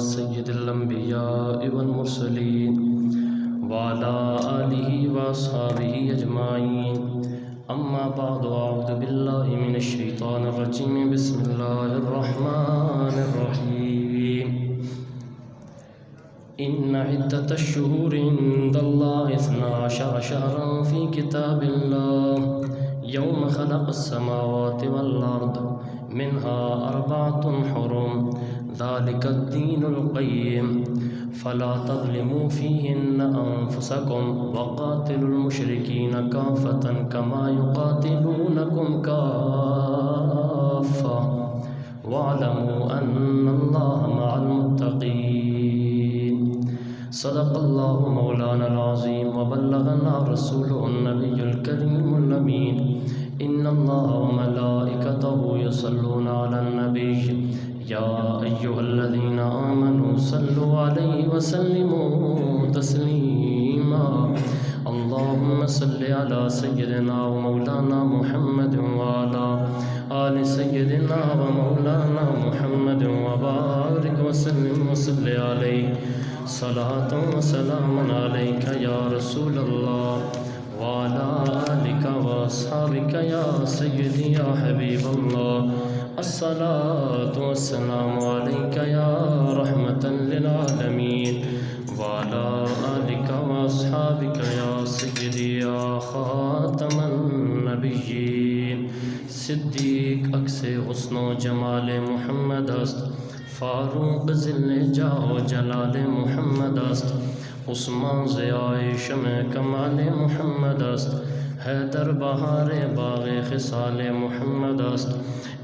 سید الانبیاء والمرسلین وعلى آلہ واصحابہ اجمعین اما بعد اعوذ باللہ من الشیطان الرجیم بسم اللہ الرحمن الرحیم ان عدة الشہور عند اللہ 12 شہرا فی کتاب اللہ یوم خلق السماوات والارض منها 4 حرم ذلك الدين القيم فلا تظلموا فيهن أنفسكم وقاتلوا المشركين كافة كما يقاتلونكم كافة واعلموا أن الله مع المتقين صدق الله مولانا العظيم وبلغنا رسوله النبي الكريم الأمين إن الله وملائكته يصلون على النبي يا أيها الذين آمنوا صلوا عليه وسلموا تسليما اللهم صل على سيدنا ومولانا محمد وعلى آل سيدنا ومولانا محمد وبارك وسلم وصل عليه صلاة وسلام عليك يا رسول الله وعلى آلك وأصحابك يا سيدي يا حبيب الله الصلاة والسلام عليك يا رحمة للعالمين وعلى آلك وأصحابك يا سيدي يا خاتم النبيين صدیق عکس حسن و جمال محمد است فاروق ذل جاه و جلال محمد است عثمان ضیاء شمع کمال محمد است حیدر بہار باغ خصال محمد است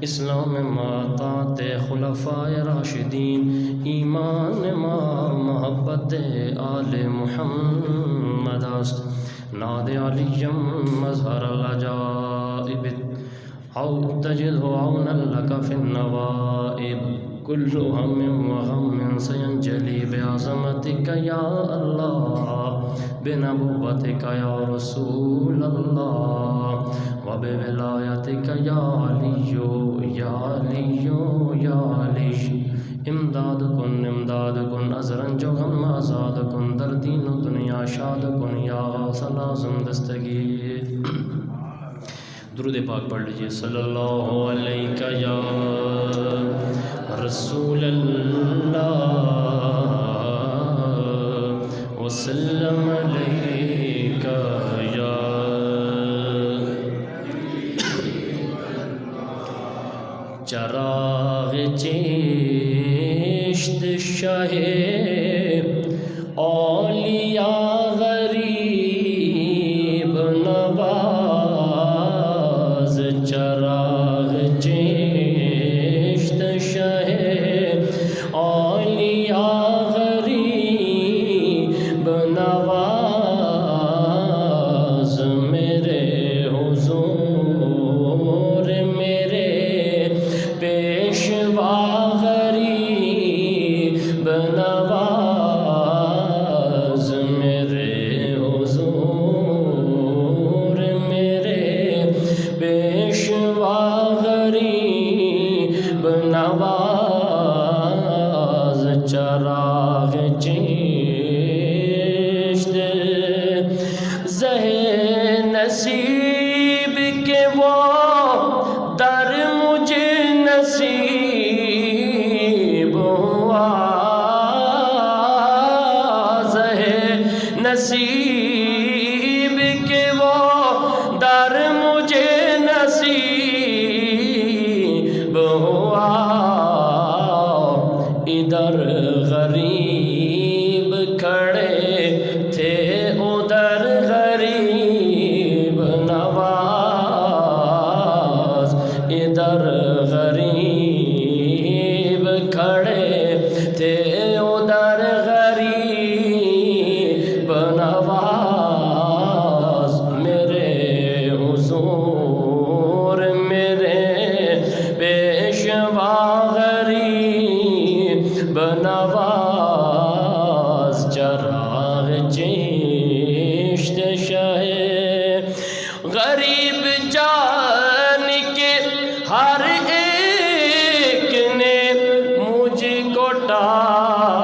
اسلام ما طاعت خلفاء راشدین ایمان ما محبت آل محمد است ناد علیم مظہر العجائب او تجد عونا لك في النوائب كل هم وغم سينجلي بعظمتك يا الله بنبوتك يا رسول الله وبولايتك يا علي يا علي يا علي امداد کن ازرن جو غم آزاد کن در دین و دنیا شاد کن یا غوث لازم دستگیر درود پاک پڑھ لیجئے صلی اللہ علیہ یا رسول اللہ وسلم علیہ یا چراغ چشت شاہ اولیاء غریب نواز چراغ چشت شاہ اولیاء غریب نواز میرے حضور میرے پیشوا غریب نواز میرے حضور میرے پیشوا غریب نواز چراغ چشت زہ نصیب کے وہ در مجھے نصیب ہوا زہ نصیب کے وہ در مجھے نصیب ہوا ادھر غریب کھڑے تھے ادھر غریب نواز ادھر غریب کھڑے تھے ادھر غریب نواز میرے حضور میرے پیشوا غریب نواز چراغ چشت شاہ غریب جان کے ہر ایک نے مجھ کو ڈالا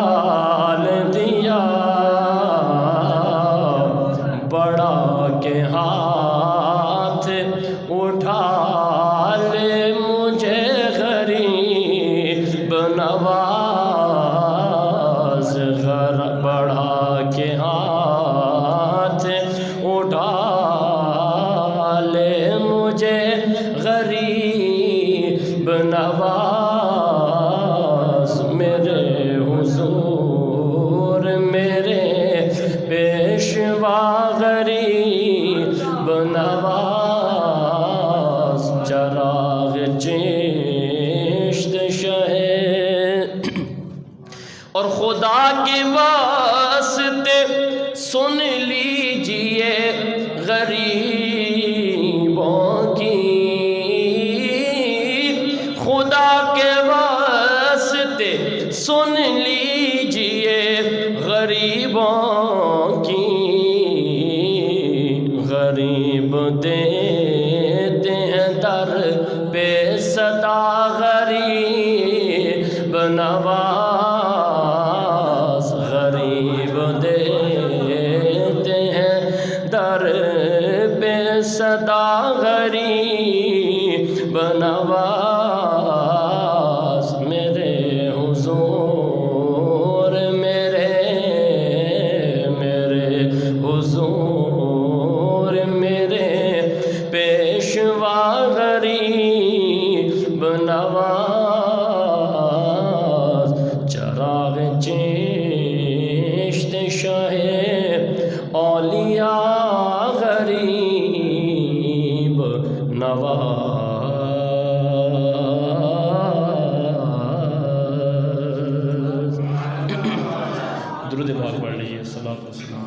حضور میرے پیشوا غریب نواز چراغ چشت شہ اور خدا کے واسطے سن لیجئے غریبوں کی، خدا کے واسطے سن لیجئے غریبوں کی، غریب دیتے ہیں در بے صدا غریب نواز، غریب دیتے ہیں در بے صدا غریب نواز میرے حضور میرے حضور میرے پیشوا غریب نواز چراغ چشت شاہ اولیاء غریب نواز۔ درود پاک پڑھ لیجیے، الصلاۃ والسلام۔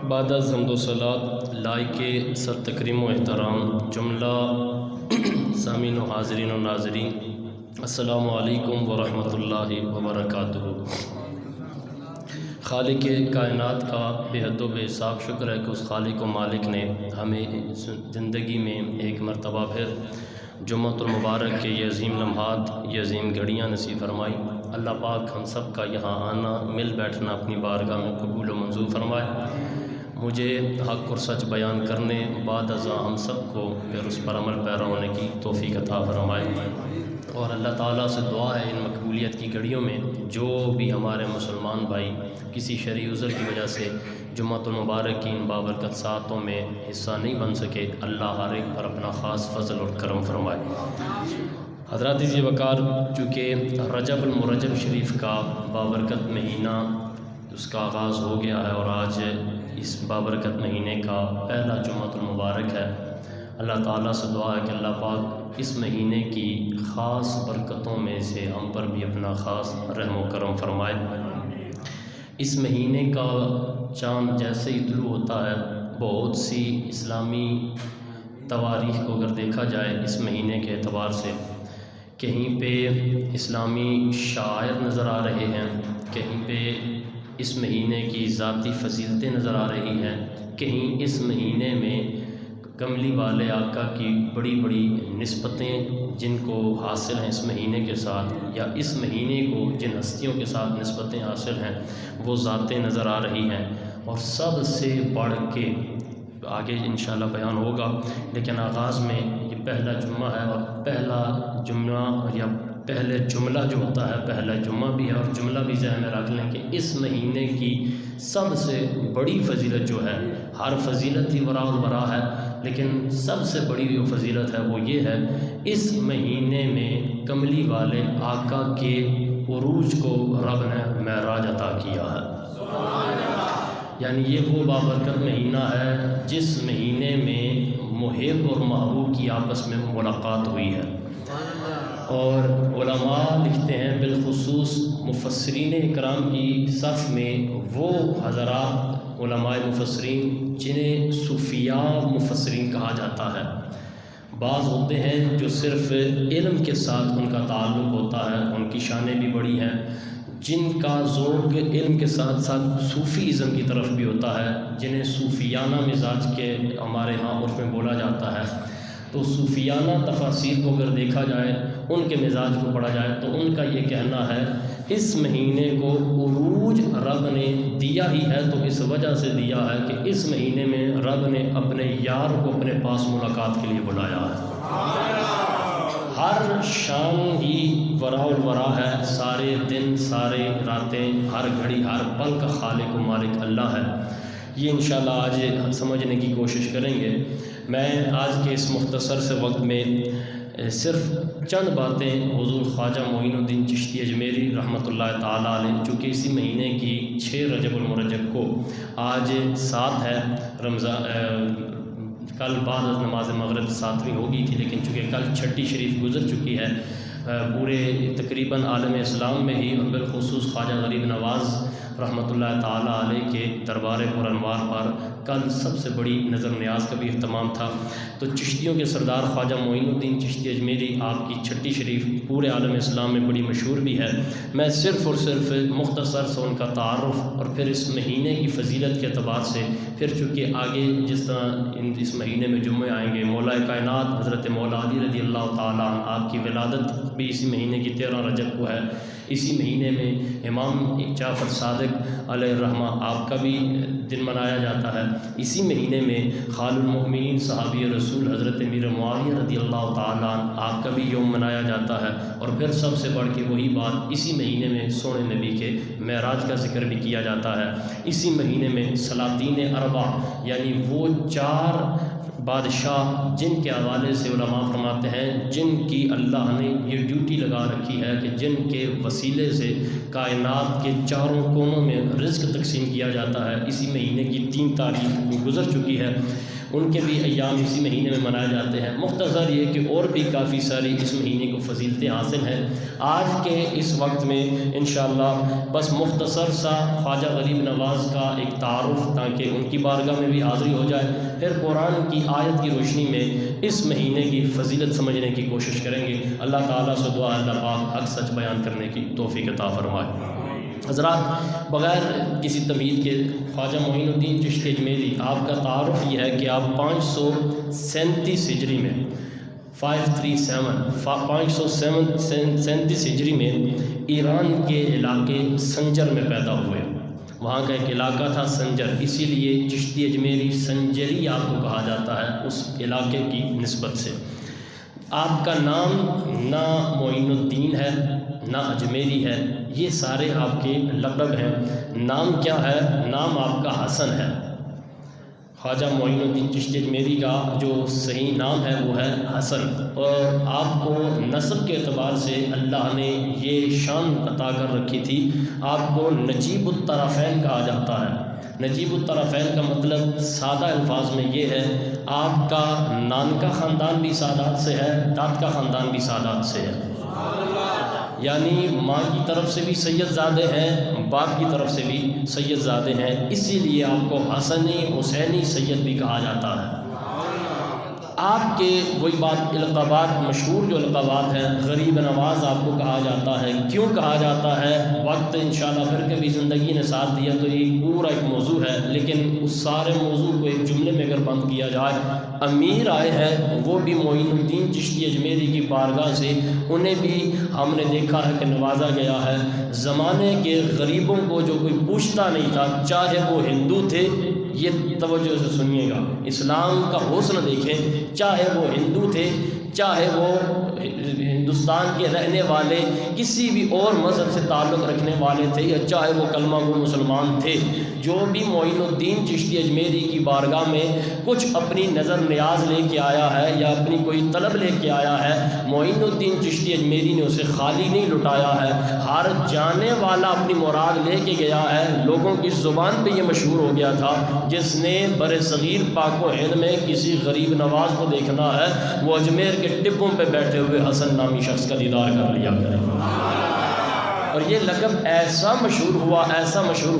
بعد از حمد و صلات لائق سر تکریم و احترام جملہ سامعین و حاضرین و ناظرین، السلام علیکم ورحمۃ اللہ وبرکاتہ۔ خالق کائنات کا بے حد و بے حساب شکر ہے کہ اس خالق و مالک نے ہمیں زندگی میں ایک مرتبہ پھر جمعۃ المبارک کے یہ عظیم لمحات، یہ عظیم گھڑیاں نصیب فرمائی۔ اللہ پاک ہم سب کا یہاں آنا، مل بیٹھنا اپنی بارگاہ میں قبول و منظور فرمائے۔ مجھے حق اور سچ بیان کرنے، بعد ازاں ہم سب کو پھر اس پر عمل پیرا ہونے کی توفیق عطا فرمائے۔ اور اللہ تعالیٰ سے دعا ہے ان مقبولیت کی گھڑیوں میں جو بھی ہمارے مسلمان بھائی کسی شرعی عذر کی وجہ سے جمعۃ المبارک کی ان بابرکت ساعتوں میں حصہ نہیں بن سکے، اللہ ہر ایک پر اپنا خاص فضل اور کرم فرمائے۔ حضرات عزیز وقار، چونکہ رجب المرجب شریف کا بابرکت مہینہ اس کا آغاز ہو گیا ہے اور آج اس بابرکت مہینے کا پہلا جمعۃ المبارک ہے، اللہ تعالیٰ سے دعا ہے کہ اللہ پاک اس مہینے کی خاص برکتوں میں سے ہم پر بھی اپنا خاص رحم و کرم فرمائے۔ اس مہینے کا چاند جیسے ہی طلوع ہوتا ہے، بہت سی اسلامی تواریخ کو اگر دیکھا جائے اس مہینے کے اعتبار سے، کہیں پہ اسلامی شعائر نظر آ رہے ہیں، کہیں پہ اس مہینے کی ذاتی فضیلتیں نظر آ رہی ہیں، کہیں اس مہینے میں کملی والے آقا کی بڑی بڑی نسبتیں جن کو حاصل ہیں اس مہینے کے ساتھ، یا اس مہینے کو جن ہستیوں کے ساتھ نسبتیں حاصل ہیں وہ ذاتیں نظر آ رہی ہیں۔ اور سب سے بڑھ کے آگے انشاءاللہ بیان ہوگا، لیکن آغاز میں یہ پہلا جمعہ ہے، اور پہلا جمعہ یا پہلے جملہ جو ہوتا ہے پہلا جمعہ بھی ہے، اور جملہ بھی ذہن میں رکھ لیں کہ اس مہینے کی سب سے بڑی فضیلت جو ہے، ہر فضیلت ہی وراء الورا ہے، لیکن سب سے بڑی جو فضیلت ہے وہ یہ ہے، اس مہینے میں کملی والے آقا کے عروج کو رب نے معراج عطا کیا ہے۔ یعنی یہ وہ بابرکت مہینہ ہے جس مہینے میں محب اور محبوب کی آپس میں ملاقات ہوئی ہے۔ اور علماء لکھتے ہیں، بالخصوص مفسرین اکرام کی صف میں وہ حضرات علماء مفسرین جنہیں صوفیاء مفسرین کہا جاتا ہے، بعض ہوتے ہیں جو صرف علم کے ساتھ ان کا تعلق ہوتا ہے، ان کی شانیں بھی بڑی ہیں، جن کا ذوق علم کے ساتھ ساتھ صوفی ازم کی طرف بھی ہوتا ہے، جنہیں صوفیانہ مزاج کے ہمارے ہاں عرف میں بولا جاتا ہے۔ تو صوفیانہ تفاسیر کو اگر دیکھا جائے، ان کے مزاج کو پڑھا جائے، تو ان کا یہ کہنا ہے اس مہینے کو عروج رب نے دیا ہی ہے، تو اس وجہ سے دیا ہے کہ اس مہینے میں رب نے اپنے یار کو اپنے پاس ملاقات کے لیے بلایا ہے۔ ہر شان ہی وراء الورا ہے، سارے دن سارے راتیں، ہر گھڑی ہر پل کا خالق و مالک اللہ ہے، یہ انشاءاللہ آج سمجھنے کی کوشش کریں گے۔ میں آج کے اس مختصر سے وقت میں صرف چند باتیں حضور خواجہ معین الدین چشتی اجمیری رحمۃ اللہ تعالیٰ علیہ، چونکہ اسی مہینے کی 6 رجب المرجب کو آج 7 ہے رمضان، کل بعد از نماز مغرب 7ویں ہو گئی تھی، لیکن چونکہ کل چھٹی شریف گزر چکی ہے، پورے تقریباً عالم اسلام میں ہی اور بالخصوص خواجہ غریب نواز رحمۃ اللہ تعالیٰ علیہ کے دربار پر انوار پر کل سب سے بڑی نظر نیاز کا بھی اہتمام تھا۔ تو چشتیوں کے سردار خواجہ معین الدین چشتی اجمیری آپ کی چھٹی شریف پورے عالم اسلام میں بڑی مشہور بھی ہے۔ میں صرف اور صرف مختصر سے ان کا تعارف اور پھر اس مہینے کی فضیلت کے اعتبار سے، پھر چونکہ آگے جس طرح اس مہینے میں جمعے آئیں گے، مولا کائنات حضرت مولا علی رضی اللہ تعالیٰ عنہ آپ کی ولادت بھی اسی مہینے کی 13 رجب کو ہے۔ اسی مہینے میں امام جعفر صادق علیہ الرحمہ آپ کا بھی دن منایا جاتا ہے۔ اسی مہینے میں خال المؤمنین صحابی رسول حضرت امیر معاویہ رضی اللہ تعالیٰ عنہ آپ کا بھی یوم منایا جاتا ہے، اور پھر سب سے بڑھ کے وہی بات، اسی مہینے میں سونے نبی کے معراج کا ذکر بھی کیا جاتا ہے۔ اسی مہینے میں سلاطین اربع یعنی وہ 4 بادشاہ جن کے حوالے سے علماء فرماتے ہیں جن کی اللہ نے یہ ڈیوٹی لگا رکھی ہے کہ جن کے وسیلے سے کائنات کے چاروں کونوں میں رزق تقسیم کیا جاتا ہے، اسی مہینے کی 3 تاریخ گزر چکی ہے، ان کے بھی ایام اسی مہینے میں منائے جاتے ہیں۔ مختصر یہ کہ اور بھی کافی ساری اس مہینے کو فضیلتیں حاصل ہیں۔ آج کے اس وقت میں انشاءاللہ بس مختصر سا خواجہ غریب نواز کا ایک تعارف، تاکہ ان کی بارگاہ میں بھی حاضری ہو جائے، پھر قرآن کی آیت کی روشنی میں اس مہینے کی فضیلت سمجھنے کی کوشش کریں گے۔ اللہ تعالیٰ سے دعا اللہ پاک حق سچ بیان کرنے کی توفیق عطا فرمائے۔ حضرات، بغیر کسی تمہید کے خواجہ معین الدین چشتی اجمیری آپ کا تعارف یہ ہے کہ آپ 537 ہجری میں 537 ہجری میں ایران کے علاقے سنجر میں پیدا ہوئے۔ وہاں کا ایک علاقہ تھا سنجر، اسی لیے چشتی اجمیری سنجری آپ کو کہا جاتا ہے اس علاقے کی نسبت سے۔ آپ کا نام نہ معین الدین ہے نہ اجمیری ہے، یہ سارے آپ کے لقب ہیں۔ نام کیا ہے؟ نام آپ کا حسن ہے۔ خواجہ معین الدین چشتی اجمیری کا جو صحیح نام ہے وہ ہے حسن، اور آپ کو نسب کے اعتبار سے اللہ نے یہ شان عطا کر رکھی تھی، آپ کو نجیب الطرفین کہا جاتا ہے۔ نجیب الطرفین کا مطلب سادہ الفاظ میں یہ ہے، آپ کا نان کا خاندان بھی سادات سے ہے، داد کا خاندان بھی سادات سے ہے، یعنی ماں کی طرف سے بھی سید زادے ہیں، باپ کی طرف سے بھی سید زادے ہیں، اسی لیے آپ کو حسنی حسینی سید بھی کہا جاتا ہے۔ آپ کے وہی بات القابات، مشہور جو القابات ہیں، غریب نواز آپ کو کہا جاتا ہے۔ کیوں کہا جاتا ہے؟ وقت انشاءاللہ پھر کبھی زندگی نے ساتھ دیا تو یہ پورا ایک موضوع ہے، لیکن اس سارے موضوع کو ایک جملے میں اگر بند کیا جائے، امیر آئے ہیں وہ بھی معین الدین چشتی اجمیری کی بارگاہ سے، انہیں بھی ہم نے دیکھا ہے کہ نوازا گیا ہے۔ زمانے کے غریبوں کو جو کوئی پوچھتا نہیں تھا، چاہے وہ ہندو تھے، یہ توجہ سے سنیے گا، اسلام کا حسن دیکھیں، چاہے وہ ہندو تھے، چاہے وہ ہندوستان کے رہنے والے کسی بھی اور مذہب سے تعلق رکھنے والے تھے، یا چاہے وہ کلمہ گو مسلمان تھے، جو بھی معین الدین چشتی اجمیری کی بارگاہ میں کچھ اپنی نظر نیاز لے کے آیا ہے یا اپنی کوئی طلب لے کے آیا ہے، معین الدین چشتی اجمیری نے اسے خالی نہیں لٹایا ہے، ہر جانے والا اپنی مراد لے کے گیا ہے۔ لوگوں کی زبان پہ یہ مشہور ہو گیا تھا، جس نے بر صغیر پاک و ہند میں کسی غریب نواز کو دیکھنا ہے، وہ اجمیر کے ٹبوں پہ بیٹھے ہوئے حسن نامی شخص کا دیدار کر لیا کرے۔ اور یہ لقب ایسا مشہور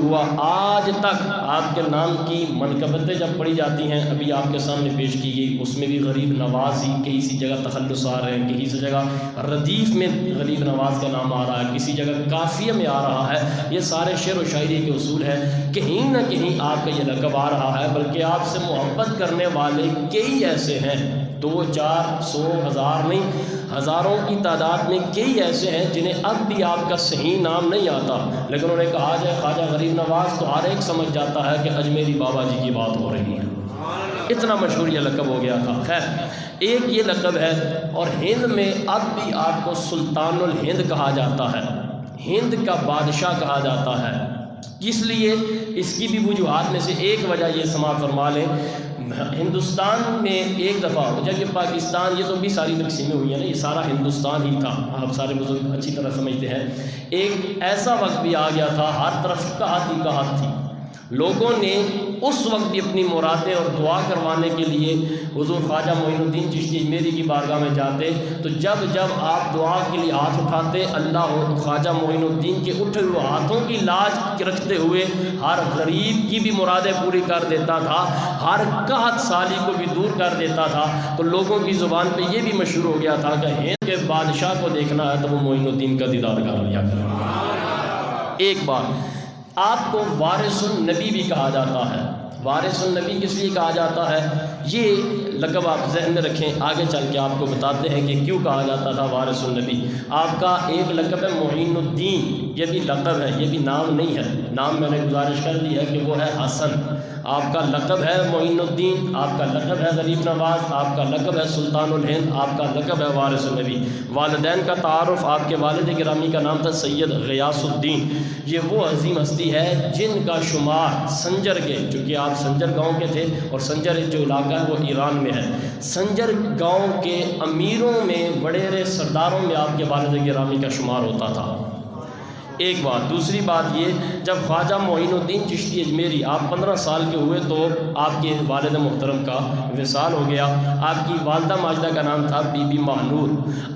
ہوا، آج تک آپ کے نام کی منقبتیں جب پڑھی جاتی ہیں، ابھی آپ کے سامنے پیش کی گئی، اس میں بھی غریب نواز ہی کہیں سی جگہ تخلص آ رہے ہیں، کہیں سی جگہ ردیف میں غریب نواز کا نام آ رہا ہے، کسی جگہ قافیہ میں آ رہا ہے۔ یہ سارے شعر و شاعری کے اصول ہیں، کہیں نہ کہیں آپ کا یہ لقب آ رہا ہے، بلکہ آپ سے محبت کرنے والے کئی ایسے ہیں، 2 4 100 1000 نہیں، ہزاروں کی تعداد میں کئی ایسے ہیں جنہیں اب بھی آپ کا صحیح نام نہیں آتا، لیکن انہیں کہا جائے خواجہ غریب نواز تو ہر ایک سمجھ جاتا ہے کہ اجمیری بابا جی کی بات ہو رہی ہے، اتنا مشہور یہ لقب ہو گیا تھا۔ خیر، ایک یہ لقب ہے، اور ہند میں اب بھی آپ کو سلطان الہند کہا جاتا ہے، ہند کا بادشاہ کہا جاتا ہے، اس لیے اس کی بھی وجوہات میں سے ایک وجہ یہ سماعت فرما لیں، ہندوستان میں ایک دفعہ جب یہ پاکستان، یہ تو بھی ساری تقسیمیں ہوئی ہیں نا، یہ سارا ہندوستان ہی تھا، آپ سارے بزرگ اچھی طرح سمجھتے ہیں، ایک ایسا وقت بھی آ گیا تھا ہر طرف قحط ہی قحط تھی، لوگوں نے اس وقت بھی اپنی مرادیں اور دعا کروانے کے لیے حضور خواجہ معین الدین چشتی اجمیری کی بارگاہ میں جاتے، تو جب جب آپ دعا کے لیے ہاتھ اٹھاتے، اللہ خواجہ معین الدین کے اٹھے ہوئے ہاتھوں کی لاج رکھتے ہوئے ہر غریب کی بھی مرادیں پوری کر دیتا تھا، ہر قحط سالی کو بھی دور کر دیتا تھا۔ تو لوگوں کی زبان پہ یہ بھی مشہور ہو گیا تھا کہ ہند کے بادشاہ کو دیکھنا ہے تو وہ معین الدین کا دیدار کر لیا کرے۔ ایک بات، آپ کو وارث النبی بھی کہا جاتا ہے۔ وارث النبی کس لیے کہا جاتا ہے؟ یہ لقب آپ ذہن میں رکھیں، آگے چل کے آپ کو بتاتے ہیں کہ کیوں کہا جاتا تھا وارث النبی۔ آپ کا ایک لقب ہے معین الدین، یہ بھی لقب ہے، یہ بھی نام نہیں ہے، نام میں نے گزارش کر دی ہے کہ وہ ہے حسن۔ آپ کا لقب ہے معین الدین، آپ کا لقب ہے غریب نواز، آپ کا لقب ہے سلطان الہند، آپ کا لقب ہے وارث النبی۔ والدین کا تعارف، آپ کے والد گرامی کا نام تھا سید غیاث الدین۔ یہ وہ عظیم ہستی ہے جن کا شمار سنجر کے، چونکہ آپ سنجر گاؤں کے تھے اور سنجر جو علاقہ ہے وہ ایران میں ہے، سنجر گاؤں کے امیروں میں، وڈیرے سرداروں میں آپ کے والد گرامی کا شمار ہوتا تھا۔ ایک بات، دوسری بات یہ، جب خواجہ معین الدین چشتی اجمیری آپ 15 سال کے ہوئے تو آپ کے والد محترم کا وصال ہو گیا۔ آپ کی والدہ ماجدہ کا نام تھا بی بی ماہنور۔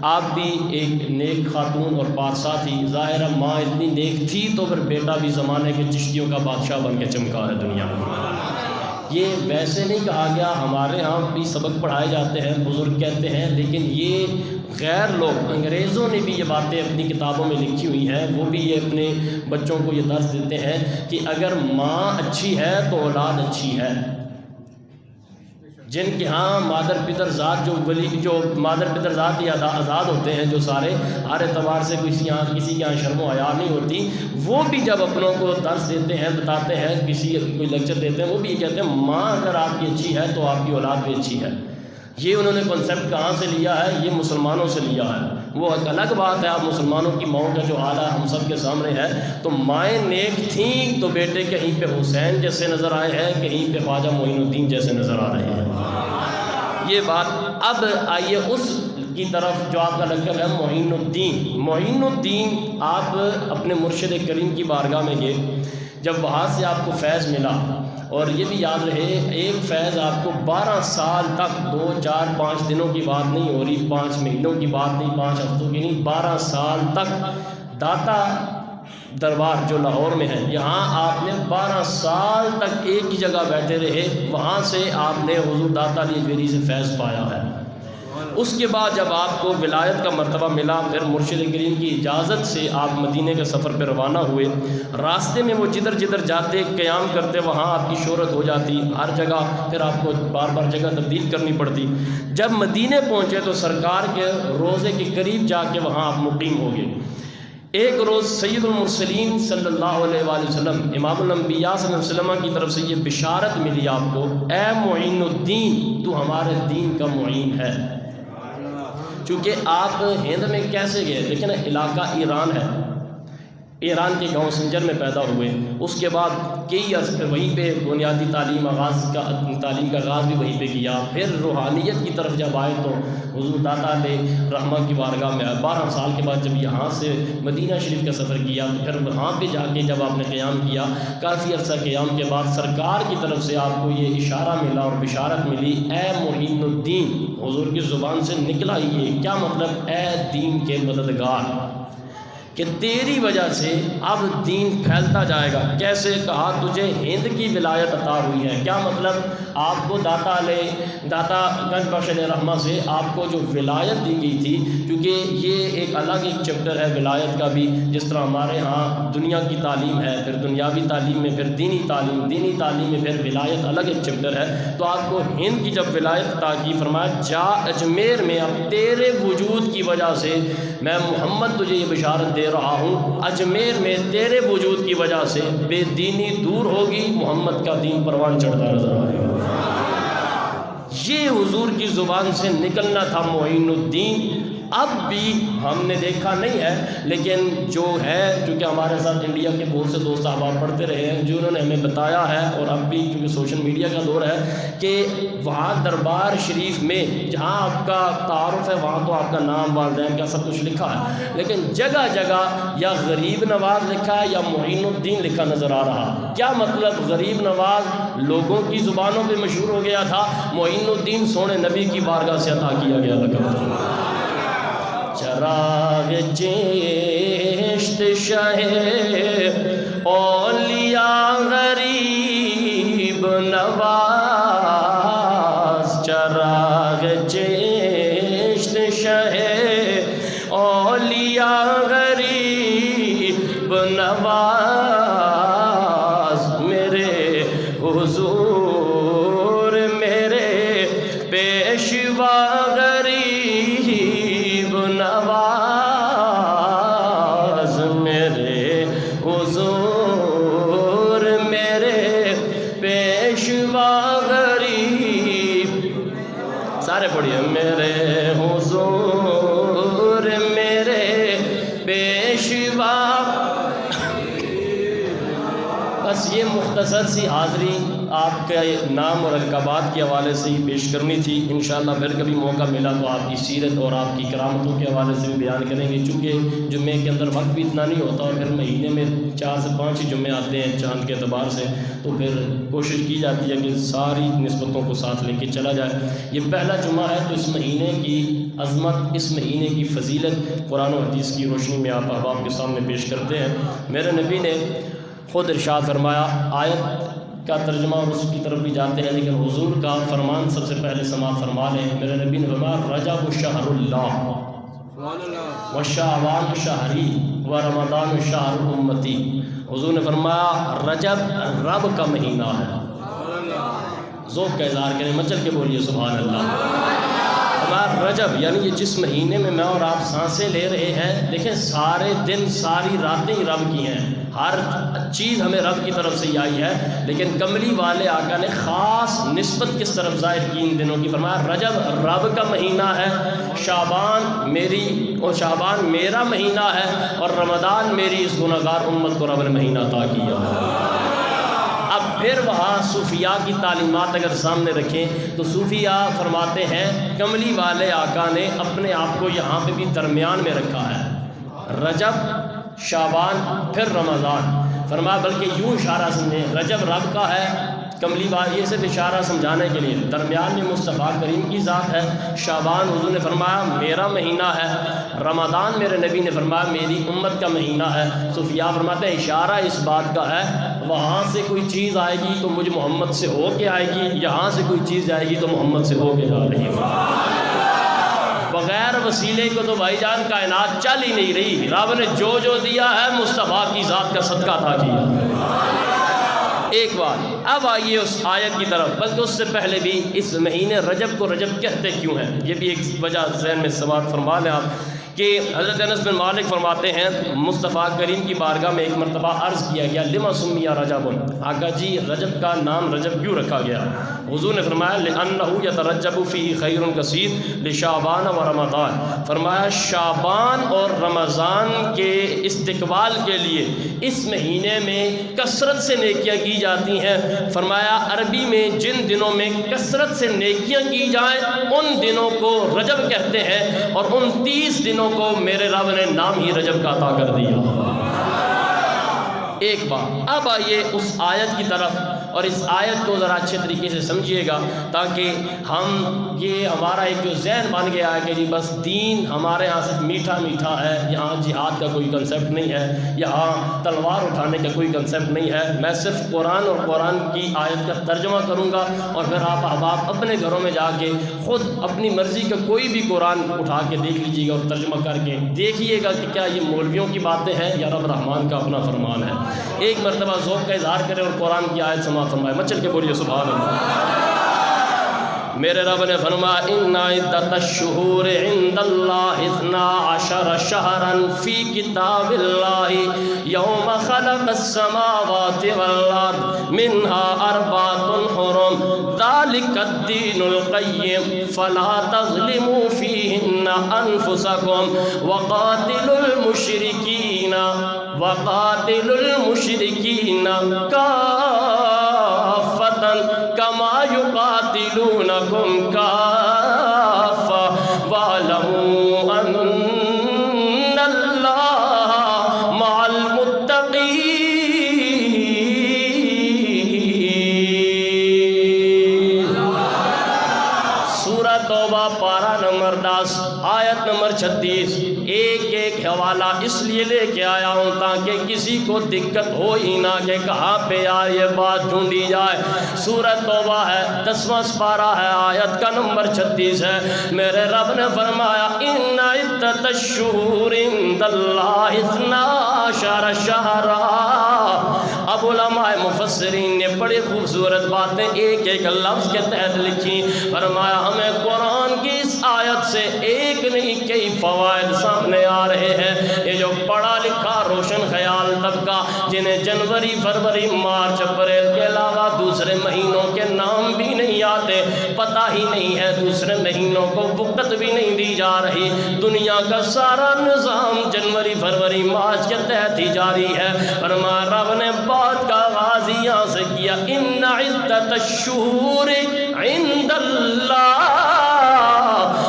آپ بھی ایک نیک خاتون اور پارسا تھی، ظاہر ہے ماں اتنی نیک تھی تو پھر بیٹا بھی زمانے کے چشتیوں کا بادشاہ بن کے چمکا ہے دنیا میں۔ یہ ویسے نہیں کہا گیا، ہمارے ہاں بھی سبق پڑھائے جاتے ہیں، بزرگ کہتے ہیں، لیکن یہ غیر لوگ، انگریزوں نے بھی یہ باتیں اپنی کتابوں میں لکھی ہوئی ہیں، وہ بھی یہ اپنے بچوں کو یہ درس دیتے ہیں کہ اگر ماں اچھی ہے تو اولاد اچھی ہے۔ جن کے ہاں مادر پتر ذات جو مادر پتر ذات ہی آزاد ہوتے ہیں، جو سارے ہر اعتبار سے کسی کے یہاں شرم و حیا نہیں ہوتی، وہ بھی جب اپنوں کو درس دیتے ہیں، بتاتے ہیں، کوئی لیکچر دیتے ہیں، وہ بھی یہ کہتے ہیں ماں اگر آپ کی اچھی ہے تو آپ کی اولاد بھی اچھی ہے۔ یہ انہوں نے کنسیپٹ کہاں سے لیا ہے؟ یہ مسلمانوں سے لیا ہے۔ وہ ایک الگ بات ہے، آپ مسلمانوں کی ماؤں کا جو حال ہے ہم سب کے سامنے ہے، تو مائیں نیک تھیں تو بیٹے کہیں پہ حسین جیسے نظر آئے ہیں، کہیں پہ خواجہ معین الدین جیسے نظر آ رہے ہیں۔ یہ بات، اب آئیے اس کی طرف جو آپ کا لقب ہے معین الدین۔ معین الدین آپ اپنے مرشد کریم کی بارگاہ میں گئے، جب وہاں سے آپ کو فیض ملا، اور یہ بھی یاد رہے ایک فیض آپ کو 12 سال تک، 2 4 5 دنوں کی بات نہیں ہو رہی، 5 مہینوں کی بات نہیں، 5 ہفتوں کی نہیں، 12 سال تک داتا دربار جو لاہور میں ہے، یہاں آپ نے 12 سال تک ایک ہی جگہ بیٹھے رہے، وہاں سے آپ نے حضور داتا علی اجمیری سے فیض پایا ہے۔ اس کے بعد جب آپ کو ولایت کا مرتبہ ملا، پھر مرشد کریم کی اجازت سے آپ مدینے کے سفر پہ روانہ ہوئے۔ راستے میں وہ جدھر جدھر جاتے، قیام کرتے، وہاں آپ کی شہرت ہو جاتی، ہر جگہ پھر آپ کو بار بار جگہ تبدیل کرنی پڑتی۔ جب مدینے پہنچے تو سرکار کے روضے کے قریب جا کے وہاں آپ مقیم ہو گئے۔ ایک روز سید المرسلین صلی اللہ علیہ وآلہ وسلم، امام الانبیاء صلی اللہ علیہ وسلم کی طرف سے یہ بشارت ملی آپ کو، اے معین الدین، تو ہمارے دین کا معین ہے۔ چونکہ آپ ہند میں کیسے گئے؟ لیکن علاقہ ایران ہے، ایران کے گاؤں سنجر میں پیدا ہوئے، اس کے بعد کئی عرصے وہیں پہ بنیادی تعلیم کا آغاز بھی وہیں پہ کیا، پھر روحانیت کی طرف جب آئے تو حضور داتا علیہ رحمہ کی بارگاہ میں 12 سال کے بعد جب یہاں سے مدینہ شریف کا سفر کیا تو پھر وہاں پہ جا کے جب آپ نے قیام کیا، کافی عرصہ قیام کے بعد سرکار کی طرف سے آپ کو یہ اشارہ ملا اور بشارت ملی، اے معین الدین، حضور کی زبان سے نکلا یہ کیا مطلب؟ اے دین کے مددگار، کہ تیری وجہ سے اب دین پھیلتا جائے گا۔ کیسے؟ کہا تجھے ہند کی ولایت عطا ہوئی ہے۔ کیا مطلب؟ آپ کو داتا گنج بخش علیہ رحمہ سے آپ کو جو ولایت دی گئی تھی، کیونکہ یہ ایک الگ ایک چیپٹر ہے ولایت کا بھی، جس طرح ہمارے ہاں دنیا کی تعلیم ہے، پھر دنیاوی تعلیم میں پھر دینی تعلیم میں پھر ولایت الگ ایک چیپٹر ہے۔ تو آپ کو ہند کی جب ولایت عطا کی، فرمایا جا اجمیر میں، اب تیرے وجود کی وجہ سے میں محمد تجھے یہ بشارت دے رہا ہوں، اجمیر میں تیرے وجود کی وجہ سے بے دینی دور ہوگی، محمد کا دین پروان چڑھتا نظر آئے گا۔ یہ حضور کی زبان سے نکلنا تھا معین الدین، اب بھی ہم نے دیکھا نہیں ہے، لیکن جو ہے چونکہ ہمارے ساتھ انڈیا کے بہت سے دوست احباب پڑھتے رہے ہیں جنہوں نے ہمیں بتایا ہے، اور اب بھی چونکہ سوشل میڈیا کا دور ہے کہ وہاں دربار شریف میں جہاں آپ کا تعارف ہے وہاں تو آپ کا نام والدین کا سب کچھ لکھا ہے، لیکن جگہ جگہ یا غریب نواز لکھا ہے یا معین الدین لکھا نظر آ رہا۔ کیا مطلب؟ غریب نواز لوگوں کی زبانوں پہ مشہور ہو گیا تھا، معین الدین سونے نبی کی بارگاہ سے عطا کیا گیا لقب۔ چراغ چشت شہ اولیاء غریب نواز، چراغ چشت شہ اولیاء غریب نواز، میرے حضور میرے پیشوا غریب نواز، میرے حضور میرے پیشوا غریب، سارے پڑھیے، میرے حضور میرے پیشوا۔ بس یہ مختصر سی حاضری آپ کے نام اور القابات کے حوالے سے ہی پیش کرنی تھی۔ انشاءاللہ پھر کبھی موقع ملا تو آپ کی سیرت اور آپ کی کرامتوں کے حوالے سے بھی بیان کریں گے، چونکہ جمعے کے اندر وقت بھی اتنا نہیں ہوتا اور پھر مہینے میں 4 سے 5 ہی جمعے آتے ہیں چاند کے اعتبار سے، تو پھر کوشش کی جاتی ہے کہ ساری نسبتوں کو ساتھ لے کے چلا جائے۔ یہ پہلا جمعہ ہے تو اس مہینے کی عظمت، اس مہینے کی فضیلت قرآن و حدیث کی روشنی میں آپ احباب کے سامنے پیش کرتے ہیں۔ میرے نبی نے خود ارشاد فرمایا، آیت کا ترجمہ اور اس کی طرف بھی جاتے ہیں لیکن حضور کا فرمان سب سے پہلے سماعت فرما لیں۔ میرے نبی نے فرمایا، رجب شہر اللہ وشعبان شہری ورمضان شہر امتی۔ حضور نے فرمایا رجب رب کا مہینہ ہے، ذوق کا اظہار کریں، مچل کے بولیے سبحان اللہ۔ رجب یعنی یہ جس مہینے میں میں اور آپ سانسیں لے رہے ہیں، دیکھیں سارے دن ساری راتیں ہی رب کی ہیں، ہر چیز ہمیں رب کی طرف سے ہی آئی ہے، لیکن کملی والے آقا نے خاص نسبت کس طرف ظاہر کی ان دنوں کی، فرمایا رجب رب کا مہینہ ہے، شعبان میرا مہینہ ہے، اور رمضان میری اس گناہگار امت کو رب نے مہینہ عطا کیا۔ اب پھر وہاں صوفیاء کی تعلیمات اگر سامنے رکھیں تو صوفیاء فرماتے ہیں کملی والے آقا نے اپنے آپ کو یہاں پہ بھی درمیان میں رکھا ہے، رجب شعبان پھر رمضان، فرمایا بلکہ یوں اشارہ سمجھیں، رجب رب کا ہے، کملی بات یہ صرف اشارہ سمجھانے کے لیے، درمیان میں مصطفیٰ کریم کی ذات ہے، شعبان حضور نے فرمایا میرا مہینہ ہے، رمضان میرے نبی نے فرمایا میری امت کا مہینہ ہے۔ صوفیاء فرماتے ہیں اشارہ اس بات کا ہے، وہاں سے کوئی چیز آئے گی تو مجھ محمد سے ہو کے آئے گی، یہاں سے کوئی چیز آئے گی تو محمد سے ہو کے جا رہی ہے۔ بغیر وسیلے کو تو بھائی جان کائنات چل ہی نہیں رہی، رب نے جو دیا ہے مصطفیٰ کی ذات کا صدقہ عطا کیا۔ ایک بات، اب آئیے اس آیت کی طرف، بلکہ اس سے پہلے بھی اس مہینے رجب کو رجب کہتے کیوں ہیں، یہ بھی ایک وجہ ذہن میں سوال فرما لیں آپ، کہ حضرت انس بن مالک فرماتے ہیں مصطفیٰ کریم کی بارگاہ میں ایک مرتبہ عرض کیا گیا لما سمی رجب، آقا جی رجب کا نام رجب کیوں رکھا گیا؟ حضور نے فرمایا لأنہ یترجب فیہ خیر کثیر لشعبان و رمضان، فرمایا شعبان اور رمضان کے استقبال کے لیے اس مہینے میں کثرت سے نیکیاں کی جاتی ہیں، فرمایا عربی میں جن دنوں میں کثرت سے نیکیاں کی جائیں ان دنوں کو رجب کہتے ہیں، اور ان 30 دنوں کو میرے رب نے نام ہی رجب کا عطا کر دیا۔ ایک بات، اب آئیے اس آیت کی طرف، اور اس آیت کو ذرا اچھے طریقے سے سمجھیے گا تاکہ ہم یہ ہمارا ایک جو ذہن بن گیا ہے کہ جی بس دین ہمارے ہاں صرف میٹھا میٹھا ہے، یہاں جہاد کا کوئی کنسیپٹ نہیں ہے، یہاں تلوار اٹھانے کا کوئی کنسیپٹ نہیں ہے، میں صرف قرآن اور قرآن کی آیت کا ترجمہ کروں گا، اور پھر آپ احباب اپنے گھروں میں جا کے خود اپنی مرضی کا کوئی بھی قرآن اٹھا کے دیکھ لیجیے گا اور ترجمہ کر کے دیکھیے گا کہ کیا یہ مولویوں کی باتیں ہیں یا رب رحمان کا اپنا فرمان ہے۔ ایک مرتبہ ذوق کا اظہار کریں اور قرآن کی آیت سماعت فرمائے، مچل کے بولیے سبحان اللہ۔ میرے رب نے فرمایا ان عدت الشہور عند اللہ 12 شہرا فی کتاب اللہ یوم خلق السماوات والارض منها 4 حرم ذالک الدین القیم فلا تظلموا فیہن انفسکم وقاتلوا المشرکین کافۃ کما یقاتلونکم کافۃ واعلموا ان اللہ مع المتقین۔ سورہ توبہ پارہ نمبر 10 آیت نمبر 36۔ ایک ایک حوالہ اس لیے لے کے آیا ہوں تاکہ کسی کو دقت ہو ہی نہ کہ کہاں پہ یار یہ بات ڈھونڈی جائے۔ سورہ توبہ ہے 10واں سپارہ ہے، آیت کا نمبر 36 ہے۔ میرے رب نے فرمایا ان عدت الشہور عند اللہ 12 شہرا۔ اب علماء مفسرین نے بڑی خوبصورت باتیں ایک ایک لفظ کے تحت لکھی۔ فرمایا ہمیں قرآن کی اس آیت سے ایک نہیں کئی فوائد سامنے آ رہے ہیں۔ یہ جو پڑھا لکھا روشن خیال طبقہ جنہیں جنوری فروری مارچ اپریل کے علاوہ دوسرے مہینوں کے نام بھی نہیں آتے، پتہ ہی نہیں ہے دوسرے مہینوں کو وقت بھی نہیں دی جا رہی، دنیا کا سارا نظام جنوری فروری مارچ کے تحت ہی جاری ہے۔ فرمایا رب نے بات کا آغاز یہاں سے کیا ان عدت الشہور عند اللہ،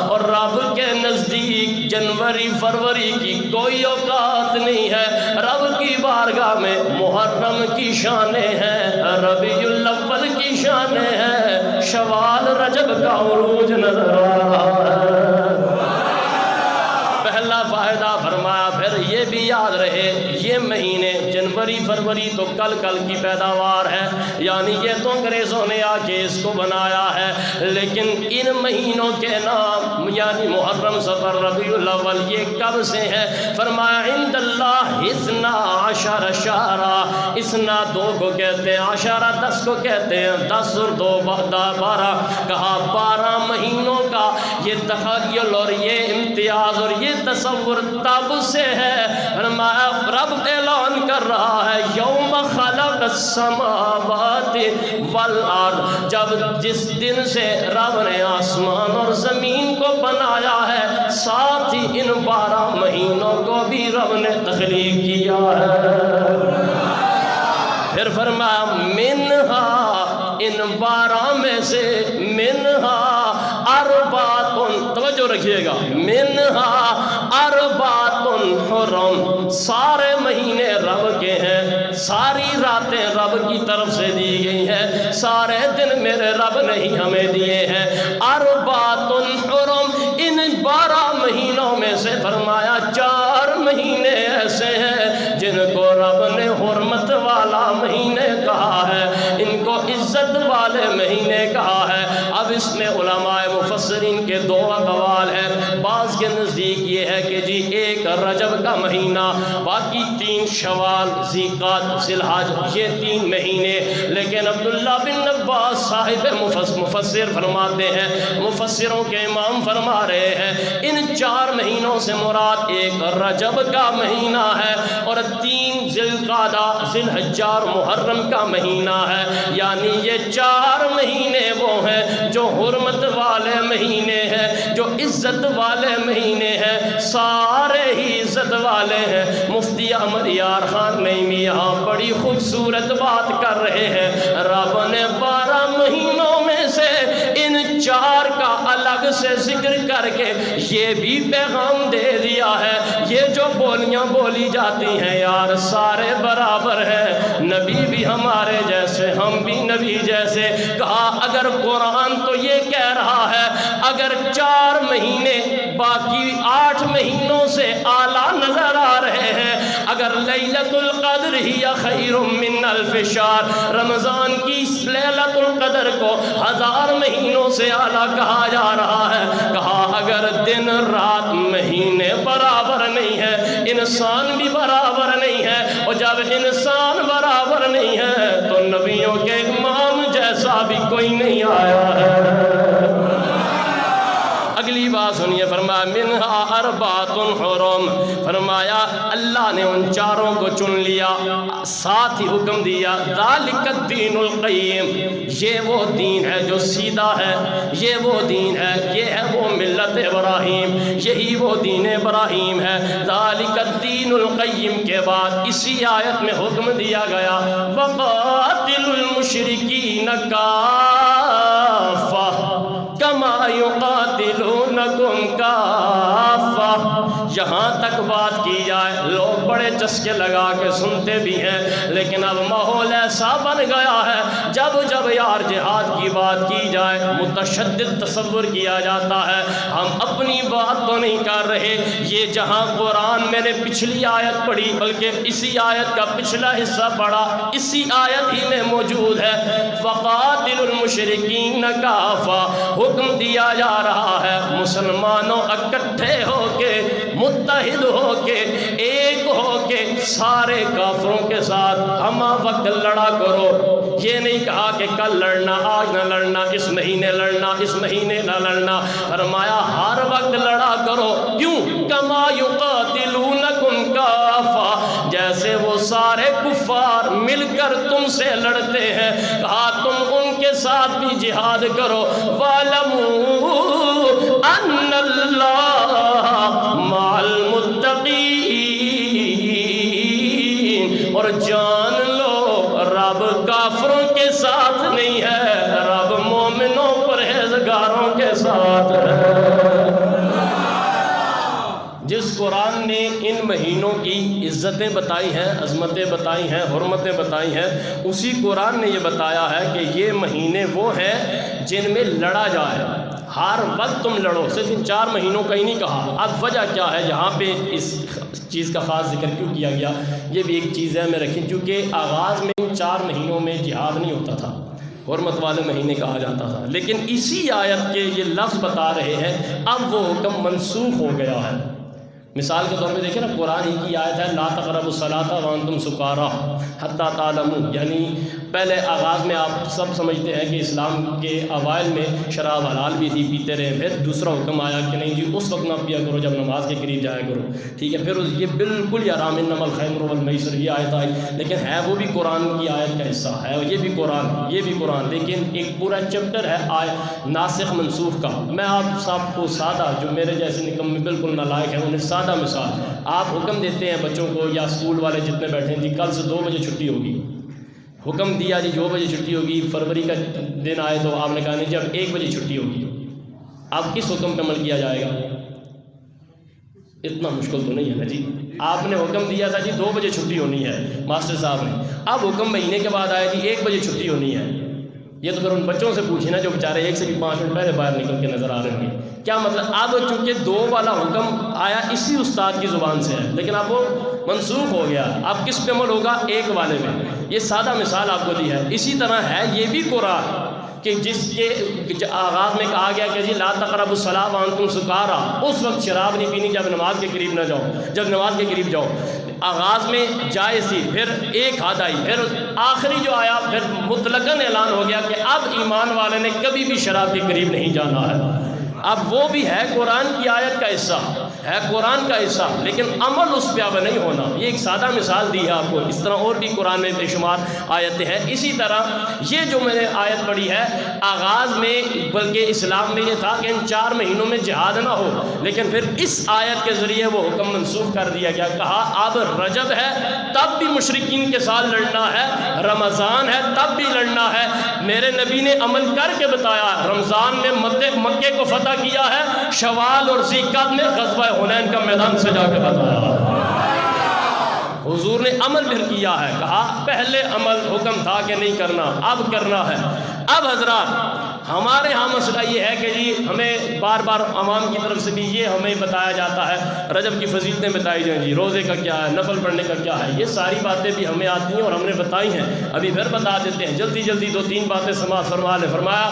اور رب کے نزدیک جنوری فروری کی کوئی اوقات نہیں ہے۔ رب کی بارگاہ میں محرم کی شانیں ہیں، ربیع الاول کی شانیں ہیں، شوال رجب کا عروج نظر آ رہا ہے۔ پہلا فائدہ فرمایا پھر یہ بھی یاد رہے یہ مہینے جنوری فروری تو کل کی پیداوار ہے، یعنی یہ تو انگریزوں نے آ کے اس کو بنایا ہے، لیکن ان مہینوں کے نام یعنی محرم صفر ربیع الاول یہ کب سے ہے؟ فرمایا عند اللہ 12 شہرا۔ اثنا 2 کو کہتے ہیں، عشرہ 10 کو کہتے ہیں، 10 اور 2 12 کہا 12 مہینوں کا یہ تخیل اور یہ امتیاز اور یہ تصور تب سے ہے۔ فرمایا رب اعلان کر رہا ہے یوم خلق السماوات والارض، جب جس دن سے رب نے آسمان اور زمین کو بنایا ہے، ساتھ ہی ان 12 مہینوں کو بھی رب نے تخلیق کیا ہے۔ پھر فرمایا منہا، ان 12 میں سے منہا اربعۃ، توجہ رکھیے گا، منہا اربعۃ حرم، سارے مہینے رب کے ہیں، ساری راتیں رب کی طرف سے دی گئی ہیں، سارے دن میرے رب نے ہی ہمیں دیے ہیں۔ اربعۃ حرم، ان 12 مہینوں میں سے فرمایا 4 مہینے ایسے ہیں جن کو رب نے حرمت والا مہینے کہا ہے، ان کو عزت والے مہینے کہا ہے۔ اب اس میں علماء مفسرین کے 2 اقوال ہیں۔ بعض کے نزدیک یہ ہے کہ جی ایک رجب کا مہینہ، باقی 3 شوال ذیقعد ذی الحج، یہ 3 مہینے۔ لیکن عبداللہ بن عباس صاحب مفسر فرماتے ہیں، مفسروں کے امام فرما رہے ہیں ان 4 مہینوں سے مراد ایک رجب کا مہینہ ہے اور 3 ذی القعدہ ذی الحجہ اور محرم کا مہینہ ہے، یعنی یہ 4 مہینے وہ ہیں جو حرمت والے مہینے ہیں، جو عزت والے مہینے ہیں، سارے ہی عزت والے ہیں۔ مفتی احمد یار خان نعیمی یہاں بڑی خوبصورت بات کر رہے ہیں، رب نے 12 مہینوں میں سے ان 4 کا الگ سے ذکر کر کے یہ بھی پیغام دے دیا ہے، یہ جو بولیاں بولی جاتی ہیں یار سارے برابر ہیں، نبی بھی ہمارے جیسے، ہم بھی نبی جیسے۔ کہا اگر قرآن تو یہ کہہ رہا ہے اگر 4 مہینے باقی 8 مہینوں سے اعلیٰ نظر آ رہے ہیں، اگر لیلۃ القدر ہی خیر من الف شہر، رمضان کی لیلۃ القدر کو 1000 مہینوں سے اعلیٰ کہا جا رہا ہے، کہا اگر دن رات مہینے برابر نہیں ہے، انسان بھی برابر نہیں ہے، اور جب انسان برابر نہیں ہے تو نبیوں کے امام جیسا بھی کوئی نہیں آیا ہے۔ اگلی بات سنیے، فرمایا منہا اربعۃ حرم، فرمایا اللہ نے ان چاروں کو چن لیا، ساتھ ہی حکم دیا ذالک الدین القیم، یہ وہ دین ہے جو سیدھا ہے، یہ وہ دین ہے، یہ ہے وہ ملت ابراہیم، یہی وہ دین ابراہیم ہے۔ ذالک الدین القیم کے بعد اسی آیت میں حکم دیا گیا وقاتلوا المشرکین کافہ کما یقاتلونکم کافہ۔ یہاں تک بات کی جائے لوگ بڑے چسکے لگا کے سنتے بھی ہیں، لیکن اب ماحول ایسا بن گیا ہے جب یار جہاد کی بات کی جائے متشدد تصور کیا جاتا ہے۔ ہم اپنی بات تو نہیں کر رہے، یہ جہاں قرآن میں نے پچھلی آیت پڑھی بلکہ اسی آیت کا پچھلا حصہ پڑھا، اسی آیت ہی میں موجود ہے فقاتلوا المشرکین کافہ، حکم دیا جا رہا ہے مسلمانوں اکٹھے ہو کے، متحد ہو کے، ایک ہو کے سارے کافروں کے ساتھ ہمہ وقت لڑا کرو۔ یہ نہیں کہا کہ کل لڑنا، آج نہ لڑنا، اس مہینے لڑنا، اس مہینے نہ لڑنا، فرمایا ہر وقت لڑا کرو۔ کیوں؟ کما یقاتلونکم کافہ، جیسے وہ سارے کفار مل کر تم سے لڑتے ہیں، کہا تم ان کے ساتھ بھی جہاد کرو۔ وَاعْلَمُوا أَنَّ اللَّهَ مَعَ الْمُتَّقِينَ، اور جان لو رب کافروں کے ساتھ نہیں ہے، رب مومنوں پرہیزگاروں کے ساتھ ہے۔ جس قرآن نے ان مہینوں کی عزتیں بتائی ہیں، عظمتیں بتائی ہیں، حرمتیں بتائی ہیں، اسی قرآن نے یہ بتایا ہے کہ یہ مہینے وہ ہیں جن میں لڑا جائے، ہر وقت تم لڑو۔ صرف ان 4 مہینوں کا ہی نہیں کہا۔ اب وجہ کیا ہے یہاں پہ اس چیز کا خاص ذکر کیوں کیا گیا، یہ بھی ایک چیز ہے میں رکھیں، کیونکہ آغاز میں ان 4 مہینوں میں جہاد نہیں ہوتا تھا، حرمت والے مہینے کہا جاتا تھا، لیکن اسی آیت کے یہ لفظ بتا رہے ہیں اب وہ حکم منسوخ ہو گیا ہے۔ مثال کے طور پہ دیکھیں نا، قرآن ہی کی آیت ہے لا تقربوا الصلاۃ وانتم سکارا حتی تعلموا، یعنی پہلے آغاز میں آپ سب سمجھتے ہیں کہ اسلام کے اوائل میں شراب حلال بھی تھی، پیتے رہے، پھر دوسرا حکم آیا کہ نہیں جی اس وقت نہ پیا کرو جب نماز کے قریب جایا کرو، ٹھیک ہے، پھر یہ بالکل یا حرام انما الخمر والمیسر یہ آیت آئی، لیکن ہے وہ بھی قرآن کی آیت کا حصہ ہے، یہ بھی قرآن، لیکن ایک پورا چیپٹر ہے ناسخ منسوخ کا۔ میں آپ سب کو سادہ، جو میرے جیسے نکمے بالکل نالائق ہیں، انہیں سادہ مثال، آپ حکم دیتے ہیں بچوں کو یا اسکول والے جتنے بیٹھے ہیں جی کل سے 2 بجے چھٹی ہوگی، حکم دیا جی 2 بجے چھٹی ہوگی، فروری کا دن آئے تو آپ نے کہا نہیں جب 1 بجے چھٹی ہوگی، اب کس حکم پہ عمل کیا جائے گا؟ اتنا مشکل تو نہیں ہے نا جی، آپ نے حکم دیا تھا جی 2 بجے چھٹی ہونی ہے ماسٹر صاحب نے، اب حکم مہینے کے بعد آیا جی 1 بجے چھٹی ہونی ہے، یہ تو پھر ان بچوں سے پوچھیں نا جو بیچارے 1 سے بھی 5 منٹ پہلے باہر نکل کے نظر آ رہے ہوں گے، کیا مطلب؟ اب چونکہ 2 والا حکم آیا اسی استاد کی زبان سے ہے، لیکن اب وہ منسوخ ہو گیا، اب کس پہ عمل ہوگا؟ 1 والے میں۔ یہ سادہ مثال آپ کو دی ہے۔ اسی طرح ہے یہ بھی قرآن کہ جس کے آغاز میں کہا گیا کہ جی لا تقربوا الصلاۃ وانتم سکارا، اس وقت شراب نہیں پینی جب نماز کے قریب نہ جاؤ، جب نماز کے قریب جاؤ، آغاز میں جائز تھی، پھر ایک حد آئی، پھر آخری جو آیا پھر مطلقاً اعلان ہو گیا کہ اب ایمان والے نے کبھی بھی شراب کے قریب نہیں جانا ہے۔ اب وہ بھی ہے قرآن کی آیت کا حصہ، ہے قرآن کا حصہ، لیکن عمل اس پہ اب نہیں ہونا۔ یہ ایک سادہ مثال دی ہے آپ کو، اس طرح اور بھی قرآن میں بے شمار آیتیں ہیں۔ اسی طرح یہ جو میں نے آیت پڑھی ہے آغاز میں، بلکہ اسلام میں یہ تھا کہ ان 4 مہینوں میں جہاد نہ ہو، لیکن پھر اس آیت کے ذریعے وہ حکم منسوخ کر دیا گیا، کہا اب رجب ہے تب بھی مشرکین کے ساتھ لڑنا ہے، رمضان ہے تب بھی لڑنا ہے۔ میرے نبی نے عمل کر کے بتایا، رمضان میں مکے کو فتح کیا ہے، شوال اور ذیقعد میں غزوہ حنین کا میدان سجا کے بتایا، حضور نے عمل بھی کیا ہے، کہا پہلے عمل حکم تھا کہ نہیں کرنا، اب کرنا ہے۔ اب حضرات ہمارے ہاں مسئلہ یہ ہے کہ جی ہمیں بار بار عوام کی طرف سے بھی یہ ہمیں بتایا جاتا ہے، رجب کی فضیلتیں بتائی جائیں، جی روزے کا کیا ہے، نفل پڑھنے کا کیا ہے، یہ ساری باتیں بھی ہمیں آتی ہیں اور ہم نے بتائی ہیں، ابھی پھر بتا دیتے ہیں، جلدی جلدی 2-3 باتیں سماعت فرما لیں۔ فرمایا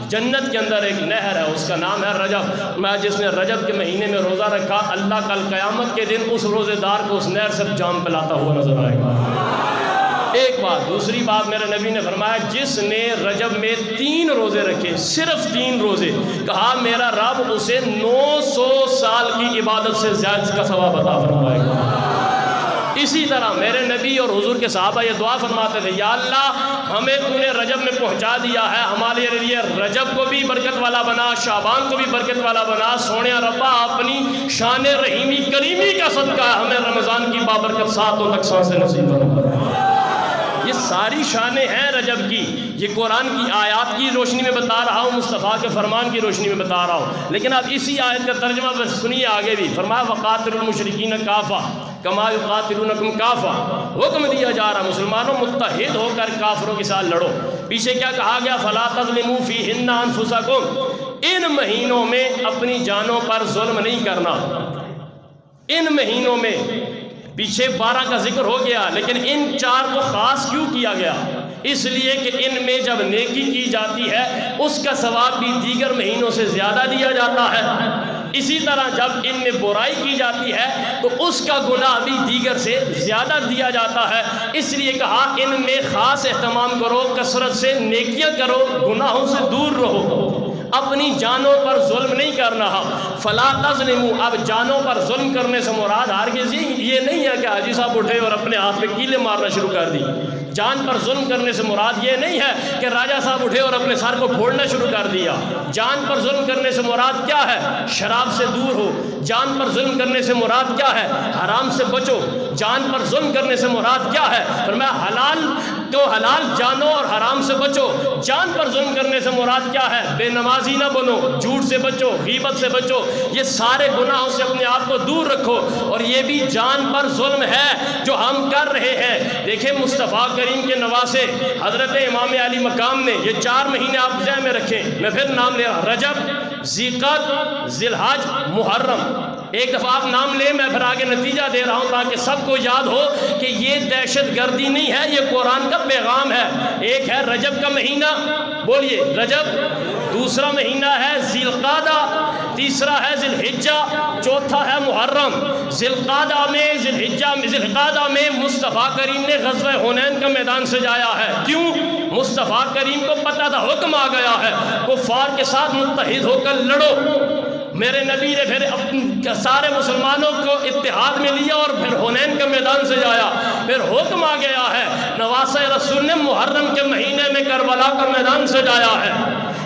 جنت کے اندر ایک نہر ہے، اس کا نام ہے رجب، میں جس نے رجب کے مہینے میں روزہ رکھا، اللہ کل قیامت کے دن اس روزے دار کو اس نہر سے جام پلاتا ہوا نظر آئے گا۔ ایک بات۔ دوسری بات میرے نبی نے فرمایا جس نے رجب میں 3 روزے رکھے، صرف 3 روزے، کہا میرا رب اسے 900 سال کی عبادت سے زیادہ کا ثواب عطا فرمائے گا۔ اسی طرح میرے نبی اور حضور کے صحابہ یہ دعا فرماتے تھے، یا اللہ ہمیں تو نے رجب میں پہنچا دیا ہے، ہمارے لیے رجب کو بھی برکت والا بنا، شعبان کو بھی برکت والا بنا۔ سونے ربا اپنی شان رحیمی کریمی کا صدقہ ہمیں رمضان کی بابرکت ساتوں تک سانسیں نصیب فرما۔ یہ ساری شانیں ہیں رجب کی، یہ قرآن کی آیات کی روشنی میں بتا رہا ہوں، مصطفیٰ کے فرمان کی روشنی میں بتا رہا ہوں۔ لیکن اب اسی آیت کا ترجمہ بس سنیے آگے بھی، فرمایا وَقَاتِلُوا الْمُشْرِكِينَ كَافَّةً كَمَا يُقَاتِلُونَكُمْ كَافَّةً۔ حکم دیا جا رہا مسلمانوں متحد ہو کر کافروں کے ساتھ لڑو۔ پیچھے کیا کہا گیا؟ فَلَا تَظْلِمُوا فِيهِنَّ أَنفُسَكُمْ، ان مہینوں میں اپنی جانوں پر ظلم نہیں کرنا۔ ان مہینوں میں، پیچھے 12 کا ذکر ہو گیا لیکن ان 4 کو خاص کیوں کیا گیا؟ اس لیے کہ ان میں جب نیکی کی جاتی ہے اس کا ثواب بھی دیگر مہینوں سے زیادہ دیا جاتا ہے، اسی طرح جب ان میں برائی کی جاتی ہے تو اس کا گناہ بھی دیگر سے زیادہ دیا جاتا ہے۔ اس لیے کہا ان میں خاص اہتمام کرو، کثرت سے نیکیاں کرو، گناہوں سے دور رہو، اپنی جانوں پر ظلم نہیں کرنا۔ فلا تظلموا، اب جانوں پر ظلم کرنے سے مراد ہرگز یہ نہیں ہے کہ حاجی صاحب اٹھے اور اپنے ہاتھ میں کیلیں مارنا شروع کر دی۔ جان پر ظلم کرنے سے مراد یہ نہیں ہے کہ راجہ صاحب اٹھے اور اپنے سر کو پھوڑنا شروع کر دیا۔ جان پر ظلم کرنے سے مراد کیا ہے؟ شراب سے دور ہو۔ جان پر ظلم کرنے سے مراد کیا ہے؟ حرام سے بچو۔ جان پر ظلم کرنے سے مراد کیا ہے؟ فرمایا حلال تو حلال جانو اور حرام سے بچو۔ جان پر ظلم کرنے سے مراد کیا ہے؟ بے نمازی نہ بنو، جھوٹ سے بچو، غیبت سے بچو، یہ سارے گناہوں سے اپنے آپ کو دور رکھو۔ اور یہ بھی جان پر ظلم ہے جو ہم کر رہے ہیں۔ دیکھیں مصطفیٰ کریم کے نواسے حضرت امام علی مقام نے یہ 4 مہینے آپ ذہن میں رکھیں، میں پھر نام لے رہا ہوں، رجب، ذیقعدہ، ذی الحج، محرم۔ ایک دفعہ آپ نام لیں، میں پھر آگے نتیجہ دے رہا ہوں تاکہ سب کو یاد ہو کہ یہ دہشت گردی نہیں ہے، یہ قرآن کا پیغام ہے۔ ایک ہے رجب کا مہینہ، بولیے رجب، دوسرا مہینہ ہے ذی القعدہ، تیسرا ہے ذی الحجہ، چوتھا ہے محرم۔ ذی القعدہ میں مصطفیٰ کریم نے غزوہ حنین کا میدان سجایا ہے۔ کیوں؟ مصطفیٰ کریم کو پتہ تھا حکم آ گیا ہے کفار کے ساتھ متحد ہو کر لڑو۔ میرے نبی نے پھر سارے مسلمانوں کو اتحاد میں لیا اور پھر حنین کا میدان سجایا۔ پھر حکم آ گیا ہے نواسہ رسول نے محرم کے مہینے میں کربلا کا میدان سجایا ہے۔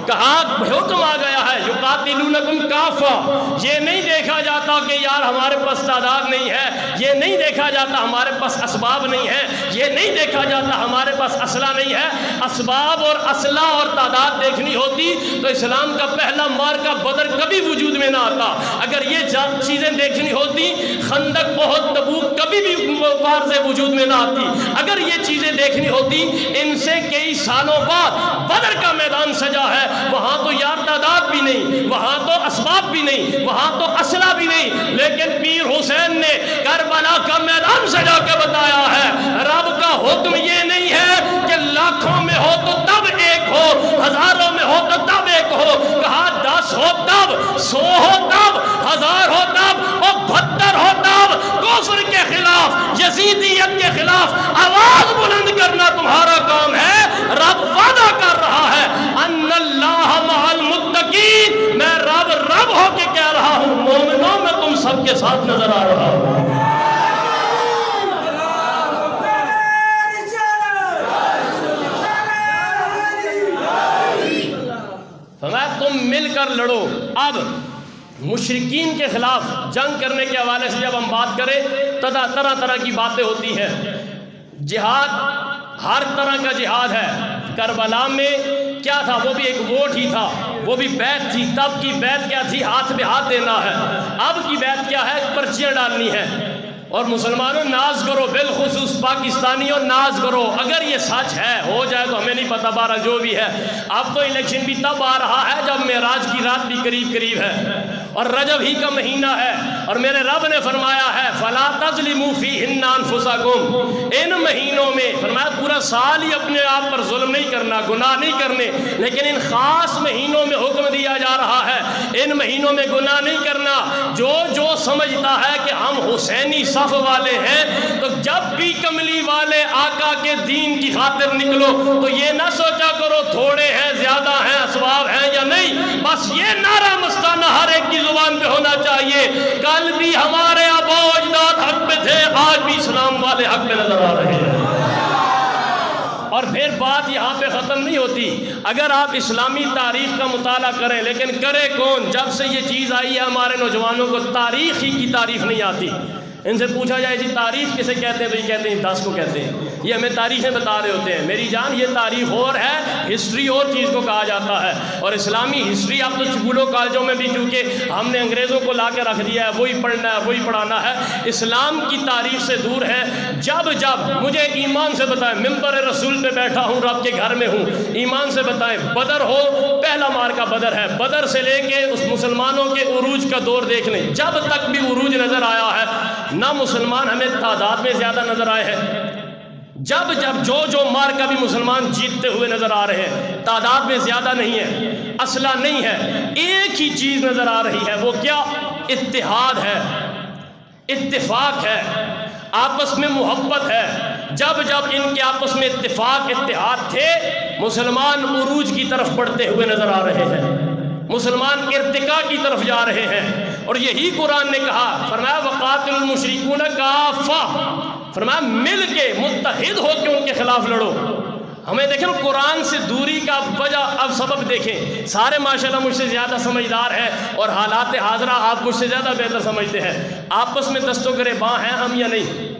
کہا حکم آ گیا ہے یقاتلونکم کافہ، یہ نہیں دیکھا جاتا کہ یار ہمارے پاس تعداد نہیں ہے، یہ نہیں دیکھا جاتا ہمارے پاس اسباب نہیں ہے، یہ نہیں دیکھا جاتا ہمارے پاس اسلحہ نہیں ہے۔ اسباب اور اسلحہ اور تعداد دیکھنی ہوتی تو اسلام کا پہلا معرکہ بدر کبھی وجود میں نہ آتا۔ اگر یہ چیزیں دیکھنی ہوتی خندق، احد، تبوک کبھی بھی واضح وجود میں نہ آتی۔ اگر یہ چیزیں دیکھنی ہوتی ان سے کئی سالوں بعد بدر کا میدان سجا ہے، وہاں تو یار تعداد بھی نہیں، وہاں تو اسباب بھی نہیں، وہاں تو اسلحہ بھی نہیں، لیکن پیر حسین نے کربلا کا میدان سجا کے بتایا ہے رب کا حکم یہ نہیں ہے کہ لاکھوں میں ہو تو تب ایک ہو، ہزاروں میں ہو تو تب ایک ہو۔ کہا 10 ہو تب، 100 ہو تب، 1000 ہو تب، اور 72 ہو تب۔ کفر کے خلاف، یزیدیت کے خلاف آواز بلند کرنا تمہارا کام ہے۔ رب وعدہ کر رہا ہے ان اللہ مع المتقین، میں رب ہو کے کہہ رہا ہوں مومنوں میں تم سب کے ساتھ نظر آ رہا ہوں۔ فرمایا تم مل کر لڑو۔ اب مشرکین کے خلاف جنگ کرنے کے حوالے سے جب ہم بات کریں طرح طرح کی باتیں ہوتی ہیں۔ جہاد ہر طرح کا جہاد ہے۔ کربلا میں کیا تھا؟ وہ بھی ایک ووٹ ہی تھا، وہ بھی بیعت تھی۔ تب کی بیعت کیا تھی؟ ہاتھ پہ ہاتھ دینا ہے۔ اب کی بیعت کیا ہے؟ پرچیاں ڈالنی ہے۔ اور مسلمانوں ناز کرو، بالخصوص پاکستانیوں ناز کرو، اگر یہ سچ ہے، ہو جائے تو ہمیں نہیں پتہ، بارہ جو بھی ہے۔ اب تو الیکشن بھی تب آ رہا ہے جب معراج کی رات بھی قریب قریب ہے اور رجب ہی کا مہینہ ہے، اور میرے رب نے فرمایا ہے فَلَا تَظْلِمُوا فِيهِنَّ أَنفُسَكُمْ، ان مہینوں میں فرمایا پورا سال ہی اپنے آپ پر ظلم نہیں کرنا، گناہ نہیں کرنے، لیکن ان خاص مہینوں میں حکم دیا جا رہا ہے ان مہینوں میں گناہ نہیں کرنا۔ جو سمجھتا ہے کہ ہم حسینی صف والے ہیں تو جب بھی کملی والے آقا کے دین کی خاطر نکلو تو یہ نہ سوچا کرو تھوڑے ہیں زیادہ ہیں اسباب ہیں یا نہیں، بس یہ نعرہ مستانہ ہر ایک کی زبان پہ ہونا چاہیے، کل بھی ہمارے آباء و اجداد حق پہ تھے، آج بھی اسلام والے حق پہ نظر آ رہے ہیں۔ اور پھر بات یہاں پہ ختم نہیں ہوتی۔ اگر آپ اسلامی تاریخ کا مطالعہ کریں، لیکن کرے کون؟ جب سے یہ چیز آئی ہے ہمارے نوجوانوں کو تاریخ ہی کی تعریف نہیں آتی۔ ان سے پوچھا جائے جی تاریخ کسے کہتے ہیں تو یہ کہتے ہیں 10 کو کہتے ہیں، یہ ہمیں تاریخیں بتا رہے ہوتے ہیں۔ میری جان یہ تاریخ اور ہے، ہسٹری اور چیز کو کہا جاتا ہے، اور اسلامی ہسٹری اب تو اسکولوں کالجوں میں بھی چونکہ ہم نے انگریزوں کو لا کے رکھ دیا ہے، وہی پڑھنا ہے وہی پڑھانا ہے، اسلام کی تاریخ سے دور ہے۔ جب مجھے ایمان سے بتائیں، ممبر رسول پہ بیٹھا ہوں، رب کے گھر میں ہوں، ایمان سے بتائیں بدر ہو، پہلا مارکہ بدر ہے، بدر سے لے کے اس مسلمانوں کے عروج کا دور دیکھ لیں، جب تک بھی عروج نظر آیا ہے نہ مسلمان ہمیں تعداد میں زیادہ نظر آئے ہیں، جب جو مارکہ بھی مسلمان جیتتے ہوئے نظر آ رہے ہیں، تعداد میں زیادہ نہیں ہے، اسلحہ نہیں ہے، ایک ہی چیز نظر آ رہی ہے، وہ کیا؟ اتحاد ہے، اتفاق ہے، آپس میں محبت ہے۔ جب ان کے آپس میں اتفاق اتحاد تھے، مسلمان عروج کی طرف بڑھتے ہوئے نظر آ رہے ہیں، مسلمان ارتقاء کی طرف جا رہے ہیں۔ اور یہی قرآن نے کہا، فرمایا وقاتل المشرکون کافہ، فرمایا مل کے متحد ہو کے ان کے خلاف لڑو۔ ہمیں دیکھیں قرآن سے دوری کا وجہ، اب سبب دیکھیں، سارے ماشاءاللہ مجھ سے زیادہ سمجھدار ہیں اور حالات حاضرہ آپ مجھ سے زیادہ بہتر سمجھتے ہیں، آپس میں دست و گریباں ہیں ہم یا نہیں؟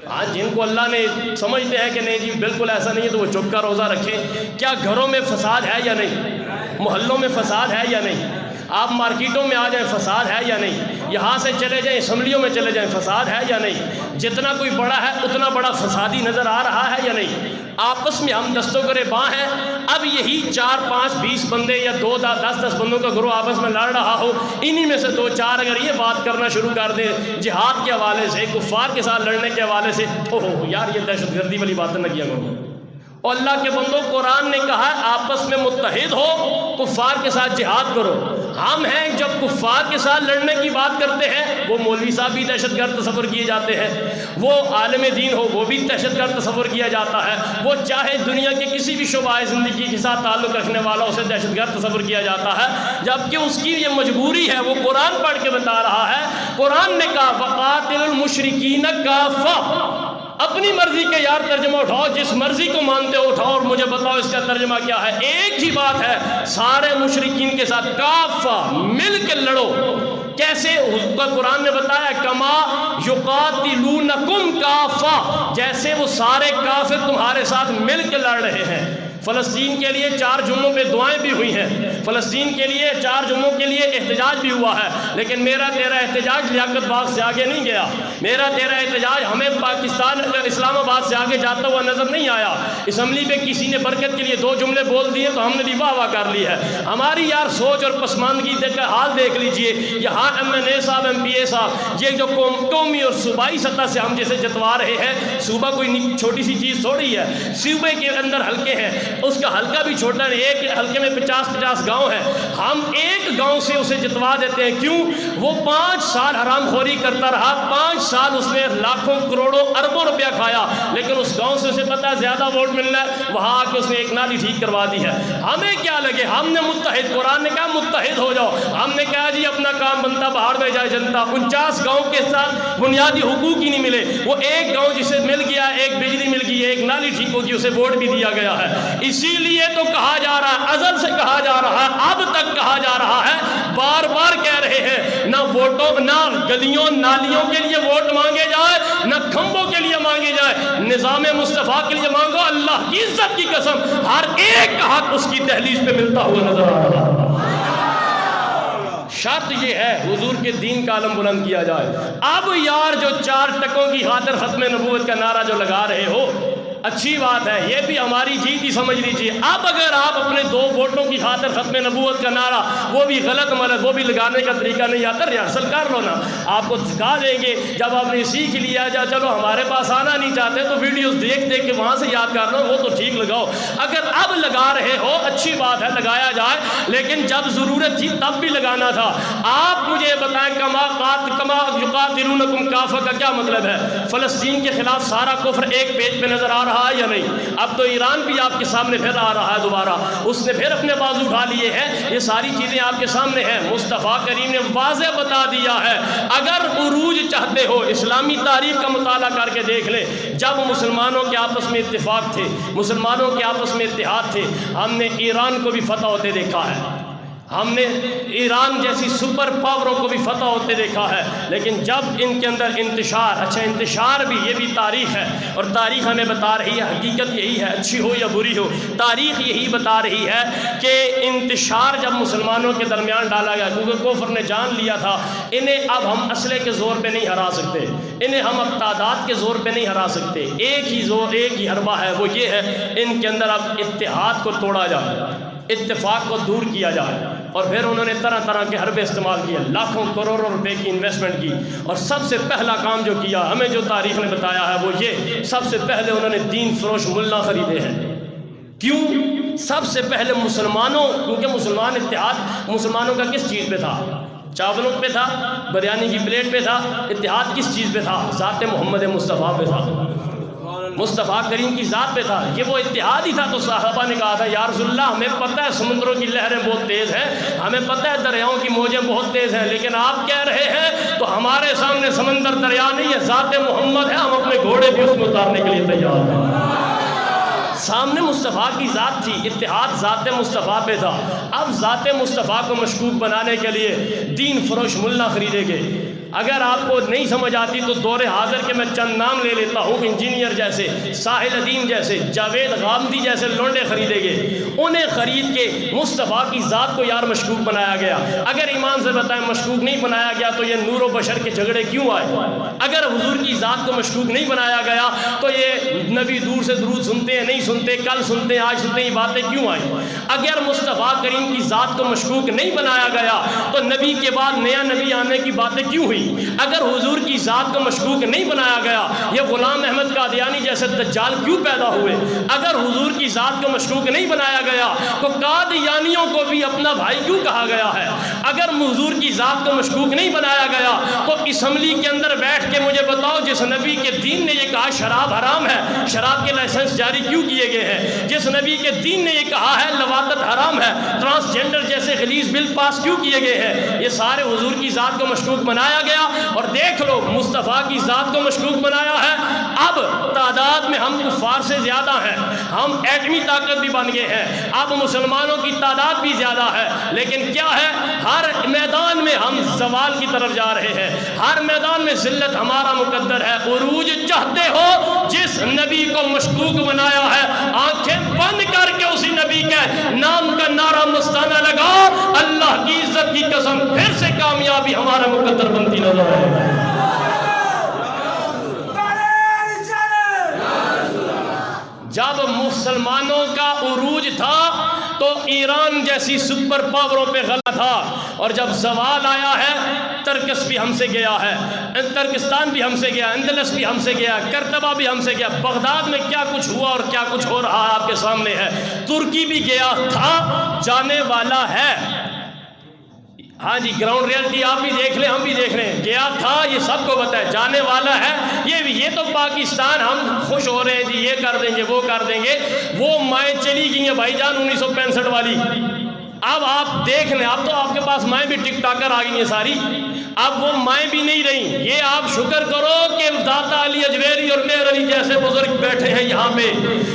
ہاں، جن کو اللہ نے سمجھتے ہیں کہ نہیں جی بالکل ایسا نہیں ہے تو وہ چپ کا روزہ رکھیں۔ کیا گھروں میں فساد ہے یا نہیں؟ محلوں میں فساد ہے یا نہیں؟ آپ مارکیٹوں میں آ جائیں، فساد ہے یا نہیں؟ یہاں سے چلے جائیں، اسمبلیوں میں چلے جائیں، فساد ہے یا نہیں؟ جتنا کوئی بڑا ہے اتنا بڑا فسادی نظر آ رہا ہے یا نہیں؟ آپس میں ہم دست و گریباں ہیں۔ اب یہی 4 5 20 بندے یا 2 10 بندوں کا گروہ آپس میں لڑ رہا ہو، انہی میں سے 2 4 اگر یہ بات کرنا شروع کر دیں جہاد کے حوالے سے، کفار کے ساتھ لڑنے کے حوالے سے، اوہ یار یہ دہشت گردی والی باتیں نہ کیا کرو۔ اور اللہ کے بندوں، قرآن نے کہا ہے آپس میں متحد ہو، کفار کے ساتھ جہاد کرو۔ ہم ہیں جب کفار کے ساتھ لڑنے کی بات کرتے ہیں، وہ مولوی صاحب بھی دہشت گرد تصور کیے جاتے ہیں، وہ عالم دین ہو وہ بھی دہشت گرد تصور کیا جاتا ہے، وہ چاہے دنیا کے کسی بھی شعبہ زندگی کے ساتھ تعلق رکھنے والا اسے دہشت گرد تصور کیا جاتا ہے، جبکہ اس کی یہ مجبوری ہے، وہ قرآن پڑھ کے بتا رہا ہے۔ قرآن نے کہا وقاتل المشرکین کافہ، اپنی مرضی کے یار ترجمہ اٹھاؤ، جس مرضی کو مانتے ہو اٹھاؤ اور مجھے بتاؤ اس کا ترجمہ کیا ہے۔ ایک ہی بات ہے، سارے مشرکین کے ساتھ کافہ، مل کے لڑو۔ کیسے؟ قرآن نے بتایا کما یقاتلونکم کافہ، جیسے وہ سارے کافر تمہارے ساتھ مل کے لڑ رہے ہیں۔ فلسطین کے لیے 4 جمعوں پہ دعائیں بھی ہوئی ہیں، فلسطین کے لیے 4 جمعوں کے لیے احتجاج بھی ہوا ہے، لیکن میرا تیرا احتجاج لیاقت باغ سے آگے نہیں گیا، میرا تیرا احتجاج ہمیں پاکستان اسلام آباد سے آگے جاتا ہوا نظر نہیں آیا۔ اسمبلی پہ کسی نے برکت کے لیے 2 جملے بول دیے تو ہم نے بھی واہ واہ کر لی ہے۔ ہماری یار سوچ اور پسماندگی دیکھ کر حال دیکھ لیجئے، یہاں MNA صاحب MP صاحب، یہ جو قومی اور صوبائی سطح سے ہم جیسے جتوا رہے ہیں، صوبہ کوئی چھوٹی سی چیز تھوڑی ہے، صوبے کے اندر حلقے ہیں، اس کا حلقہ بھی چھوٹا نہیں، ایک حلقے میں 50 گاؤں ہیں، ہم ایک گاؤں سے اسے جتوا دیتے ہیں۔ کیوں؟ وہ 5 سال حرام خوری کرتا رہا، 5 سال اس نے لاکھوں کروڑوں اربوں روپیہ کھایا، لیکن اس گاؤں سے اسے پتا ہے زیادہ ووٹ ملنا ہے، وہاں آ کے اس نے ایک نالی ٹھیک کروا دی ہے۔ ہمیں کیا لگے؟ ہم نے متحد، قرآن نے کہا متحد ہو جاؤ، ہم نے کہا جی اپنا کام بنتا باہر میں جائے جنتا۔ 49 گاؤں کے ساتھ بنیادی حقوق ہی نہیں ملے، وہ ایک گاؤں جسے مل گیا، ایک بجلی مل گئی، ایک نالی ٹھیک ہوگی، اسے ووٹ بھی دیا گیا ہے۔ اسی لیے تو کہا جا رہا ہے، ازل سے کہا جا رہا ہے، اب تک کہا جا رہا ہے، بار بار کہہ رہے ہیں، نہ ووٹوں، نہ گلیوں نالیوں کے لیے ووٹ مانگے جائے، نہ کھمبوں کے لیے مانگے جائے، نظام مصطفیٰ کے لیے مانگو۔ اللہ کی عزت کی قسم، ہر ایک کا حق اس کی دہلیز پہ ملتا ہوا نظر آ رہا ہے۔ شرط یہ ہے حضور کے دین کا علم بلند کیا جائے۔ اب یار جو 4 ٹکوں کی خاطر ختم نبوت کا نعرہ جو لگا رہے ہو، اچھی بات ہے، یہ بھی ہماری جیت ہی سمجھ لیجیے۔ اب اگر آپ اپنے 2 ووٹوں کی خاطر ختم نبوت کا نعرہ، وہ بھی غلط ملت، وہ بھی لگانے کا طریقہ نہیں آتا، ریہرسل کر لو نا، آپ کو سکھا دیں گے۔ جب آپ نے سیکھ لیا جا چلو ہمارے پاس آنا نہیں چاہتے تو ویڈیوز دیکھ دیکھ کے وہاں سے یاد کر لو، وہ تو ٹھیک لگاؤ۔ اگر اب لگا رہے ہو اچھی بات ہے، لگایا جائے، لیکن جب ضرورت تھی تب بھی لگانا تھا۔ آپ مجھے بتائیں کما یقاتلونکم کافہ کا کیا مطلب ہے؟ فلسطین کے خلاف سارا کفر ایک پیج پہ نظر آ رہا ہے یا نہیں؟ اب تو ایران بھی آپ کے سامنے پھر آ رہا ہے دوبارہ، اس نے پھر اپنے بازو اٹھا لیے ہیں۔ یہ ساری چیزیں آپ کے سامنے ہیں۔ مصطفیٰ کریم نے واضح بتا دیا ہے، اگر عروج چاہتے ہو اسلامی تاریخ کا مطالعہ کر کے دیکھ لیں، جب مسلمانوں کے آپس میں اتفاق تھے، مسلمانوں کے آپس میں اتحاد تھے، ہم نے ایران کو بھی فتح ہوتے دیکھا ہے، ہم نے ایران جیسی سپر پاوروں کو بھی فتح ہوتے دیکھا ہے، لیکن جب ان کے اندر انتشار، اچھا انتشار بھی، یہ بھی تاریخ ہے، اور تاریخ ہمیں بتا رہی ہے، حقیقت یہی ہے، اچھی ہو یا بری ہو، تاریخ یہی بتا رہی ہے کہ انتشار جب مسلمانوں کے درمیان ڈالا گیا، کیونکہ کفر نے جان لیا تھا انہیں اب ہم اسلحے کے زور پہ نہیں ہرا سکتے، انہیں ہم اب تعداد کے زور پہ نہیں ہرا سکتے، ایک ہی زور، ایک ہی حربہ ہے، وہ یہ ہے ان کے اندر اب اتحاد کو توڑا جائے، اتفاق کو دور کیا جائے۔ اور پھر انہوں نے طرح طرح کے حربے استعمال کیے، لاکھوں کروڑوں روپے کی انویسٹمنٹ کی، اور سب سے پہلا کام جو کیا ہمیں جو تاریخ نے بتایا ہے وہ یہ، سب سے پہلے انہوں نے دین فروش ملا خریدے ہیں۔ کیوں؟ سب سے پہلے مسلمانوں، کیونکہ مسلمان اتحاد مسلمانوں کا کس چیز پہ تھا؟ چاولوں پہ تھا، بریانی کی پلیٹ پہ تھا، اتحاد کس چیز پہ تھا؟ ذات محمد مصطفیٰ پہ تھا، مصطفیٰ کریم کی ذات پہ تھا، یہ وہ اتحاد ہی تھا۔ تو صحابہ نے کہا تھا یا رسول اللہ ہمیں پتہ ہے سمندروں کی لہریں بہت تیز ہیں، ہمیں پتہ ہے دریاؤں کی موجیں بہت تیز ہیں، لیکن آپ کہہ رہے ہیں تو ہمارے سامنے سمندر دریا نہیں ہے، ذات محمد ہے، ہم اپنے گھوڑے بھی اس میں اتارنے کے لیے تیار ہیں۔ سامنے مصطفیٰ کی ذات تھی، اتحاد ذات مصطفیٰ پہ تھا۔ اب ذات مصطفیٰ کو مشکوک بنانے کے لیے دین فروش ملا خریدے گئے۔ اگر آپ کو نہیں سمجھ آتی تو دور حاضر کے میں چند نام لے لیتا ہوں، انجینئر جیسے، ساحل الدین جیسے، جاوید غامدی جیسے لونڈے خریدے گئے، انہیں خرید کے مصطفیٰ کی ذات کو یار مشکوک بنایا گیا۔ اگر ایمان سے بتائیں مشکوک نہیں بنایا گیا تو یہ نور و بشر کے جھگڑے کیوں آئے؟ اگر حضور کی ذات کو مشکوک نہیں بنایا گیا تو یہ نبی دور سے درود سنتے ہیں، نہیں سنتے، کل سنتے ہیں، آج سنتے ہیں، یہ باتیں کیوں آئیں؟ اگر مصطفیٰ کریم کی ذات کو مشکوک نہیں بنایا گیا تو نبی کے بعد نیا نبی آنے کی باتیں کیوں ہوئی؟ اگر حضور کی ذات کو مشکوک نہیں بنایا گیا یہ غلام احمد قادیانی جیسے دجال کیوں پیدا ہوئے؟ اگر حضور کی ذات کو مشکوک نہیں بنایا گیا تو قادیانیوں کو بھی اپنا بھائی کیوں کہا گیا ہے؟ اگر حضور کی ذات کو مشکوک نہیں بنایا گیا تو اسمبلی کے اندر بیٹھ کے مجھے بتاؤ جس نبی کے دین نے یہ کہا شراب حرام ہے، شراب کے لائسنس جاری کیوں کیے گئے ہیں؟ جس نبی کے دین نے یہ کہا ہے لواطت حرام ہے، ٹرانسجینڈر جیسے غلیظ بل پاس کیوں کیے گئے ہیں؟ یہ سارے حضور کی ذات کو مشکوک بنایا گیا، اور دیکھ لو مصطفیٰ کی ذات کو مشکوک بنایا ہے۔ اب تعداد میں ہم کفار سے زیادہ ہیں، ہم ایٹمی طاقت بھی بن گئے ہیں، اب مسلمانوں کی تعداد بھی زیادہ ہے، لیکن کیا ہے ہر میدان میں ہم زوال کی طرف جا رہے ہیں، ہر میدان میں ذلت ہمارا مقدر ہے۔ عروج چاہتے ہو جس نبی کو مشکوک بنایا ہے آنکھیں بند کر کے اسی نبی کے نام کا نعرہ مستانہ لگاؤ، اللہ کی عزت کی قسم پھر سے کامیابی ہمارا مقدر بنتی نظر آئے۔ جب مسلمانوں کا عروج تھا تو ایران جیسی سپر پاوروں پہ غلہ تھا، اور جب زوال آیا ہے ترکس بھی ہم سے گیا ہے، ترکستان بھی ہم سے گیا، اندلس بھی ہم سے گیا، کرتبہ بھی ہم سے گیا، بغداد میں کیا کچھ ہوا اور کیا کچھ ہو رہا آپ کے سامنے ہے، ترکی بھی گیا تھا، جانے والا ہے۔ ہاں جی گراؤنڈ ریئلٹی آپ بھی دیکھ لیں، ہم بھی دیکھ رہے ہیں، گیا تھا، یہ سب کو پتہ ہے، جانے والا ہے۔ یہ تو پاکستان ہم خوش ہو رہے ہیں جی یہ کر دیں گے وہ کر دیں گے، وہ مائیں چلی گئی ہیں بھائی جان 1965 والی۔ اب آپ دیکھ لیں، اب تو آپ کے پاس مائیں بھی ٹک ٹاکر آ گئی ہیں ساری، اب وہ مائیں بھی نہیں رہیں۔ یہ آپ شکر کرو کہ داتا علی اجویری اور میر علی جیسے بزرگ بیٹھے ہیں یہاں پہ،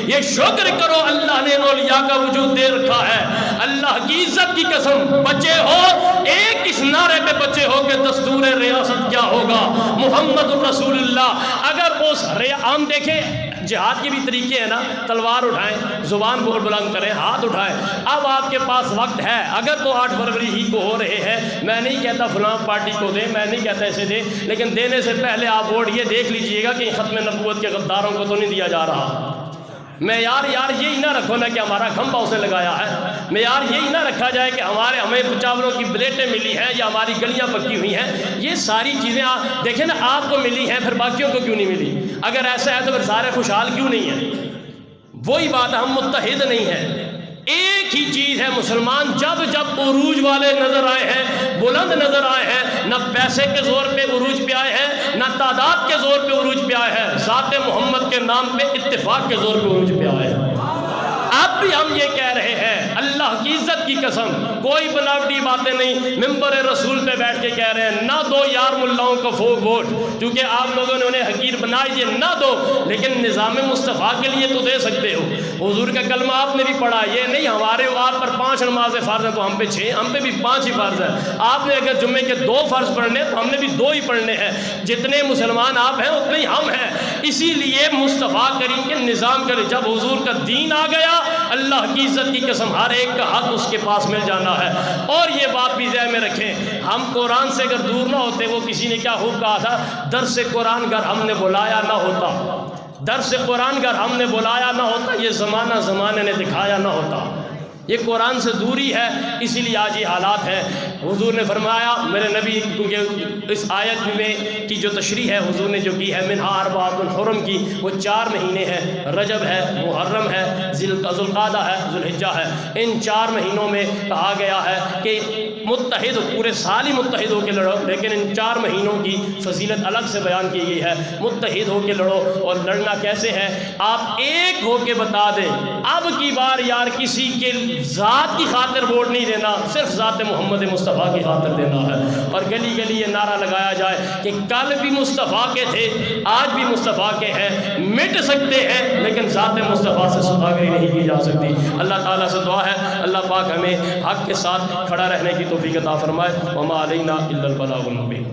یہ شکر کرو اللہ نے اولیاء کا وجود دے رکھا ہے۔ اللہ کی عزت کی قسم بچے ہو، ایک اس نعرے پہ بچے ہو کہ دستور ریاست کیا ہوگا، محمد الرسول اللہ۔ اگر اس عام دیکھیں جہاد کے بھی طریقے ہیں نا، تلوار اٹھائیں، زبان بلند کریں، ہاتھ اٹھائیں۔ اب آپ کے پاس وقت ہے، اگر تو 8 فروری ہی کو ہو رہے ہیں، میں نہیں کہتا فلاں پارٹی کو دیں، میں نہیں کہتا ایسے دیں، لیکن دینے سے پہلے آپ ووٹ یہ دیکھ لیجئے گا کہ ختم نبوت کے غداروں کو تو نہیں دیا جا رہا۔ معیار یار یہی نہ رکھو نا کہ ہمارا کھمبا اس نے لگایا ہے، معیار یہی نہ رکھا جائے کہ ہمیں چاولوں کی پلیٹیں ملی ہیں یا ہماری گلیاں پکی ہوئی ہیں. یہ ساری چیزیں دیکھیں نا، آپ کو ملی ہیں پھر باقیوں کو کیوں نہیں ملی؟ اگر ایسا ہے تو پھر سارے خوشحال کیوں نہیں ہیں؟ وہی بات، ہم متحد نہیں ہیں. ایک ہی چیز ہے، مسلمان جب جب عروج والے نظر آئے ہیں، بلند نظر آئے ہیں، نہ پیسے کے زور پہ عروج پہ آئے ہیں، نہ تعداد کے زور پہ عروج پہ آئے ہیں، ذات محمد کے نام پہ اتفاق کے زور پہ عروج پہ آئے ہیں. اب بھی ہم یہ کہہ رہے ہیں، اللہ کی عزت کی قسم، کوئی بناوٹی باتیں نہیں، ممبر رسول پہ بیٹھ کے کہہ رہے ہیں نہ دو یار ملاؤں کو ووٹ، کیونکہ آپ لوگوں نے انہیں حقیر بنا دیے، نہ دو، لیکن نظام مصطفیٰ کے لیے تو دے سکتے ہو. حضور کا کلمہ آپ نے بھی پڑھا، یہ نہیں ہمارے آپ پر 5 نمازیں فرض ہیں تو ہم پہ 6، ہم پہ بھی 5 ہی فرض ہیں. آپ نے اگر جمعے کے 2 فرض پڑھنے تو ہم نے بھی 2 ہی پڑھنے ہیں. جتنے مسلمان آپ ہیں اتنے ہی ہم ہیں. اسی لیے مصطفیٰ کریم کے نظام کرے، جب حضور کا دین آ گیا، اللہ کی عزت کی قسم ہر ایک کا حق اس کے پاس مل جانا ہے. اور یہ بات بھی ذہن میں رکھیں، ہم قرآن سے اگر دور نہ ہوتے، وہ کسی نے کیا خوب کہا تھا، درس قرآن اگر ہم نے بلایا نہ ہوتا، درس قرآن اگر ہم نے بلایا نہ ہوتا، یہ زمانے نے دکھایا نہ ہوتا. یہ قرآن سے دوری ہے، اسی لیے آج یہ حالات ہیں. حضور نے فرمایا، میرے نبی، کیونکہ اس آیت میں کی جو تشریح ہے حضور نے جو کی ہے، منہا اربعۃ الحرم کی، وہ 4 مہینے ہیں، رجب ہے، محرم ہے، ذوالقعدہ ہے، ذوالحجہ ہے. ان 4 مہینوں میں کہا گیا ہے کہ متحد ہو، پورے سال ہی متحد ہو کے لڑو، لیکن ان 4 مہینوں کی فضیلت الگ سے بیان کی گئی ہے. متحد ہو کے لڑو، اور لڑنا کیسے ہے؟ آپ ایک ہو کے بتا دیں، اب کی بار یار کسی کے ذات کی خاطر ووٹ نہیں دینا، صرف ذات محمد مصطفیٰ کی خاطر دینا ہے. اور گلی گلی یہ نعرہ لگایا جائے کہ کل بھی مصطفیٰ کے تھے، آج بھی مصطفیٰ کے ہیں، مٹ سکتے ہیں لیکن ذات مصطفیٰ سے سوداگری نہیں کی جا سکتی. اللہ تعالیٰ سے دعا ہے اللہ پاک ہمیں حق کے ساتھ کھڑا رہنے کی توفیق عطا فرمائے. وما علینا الا البلاغ المبین.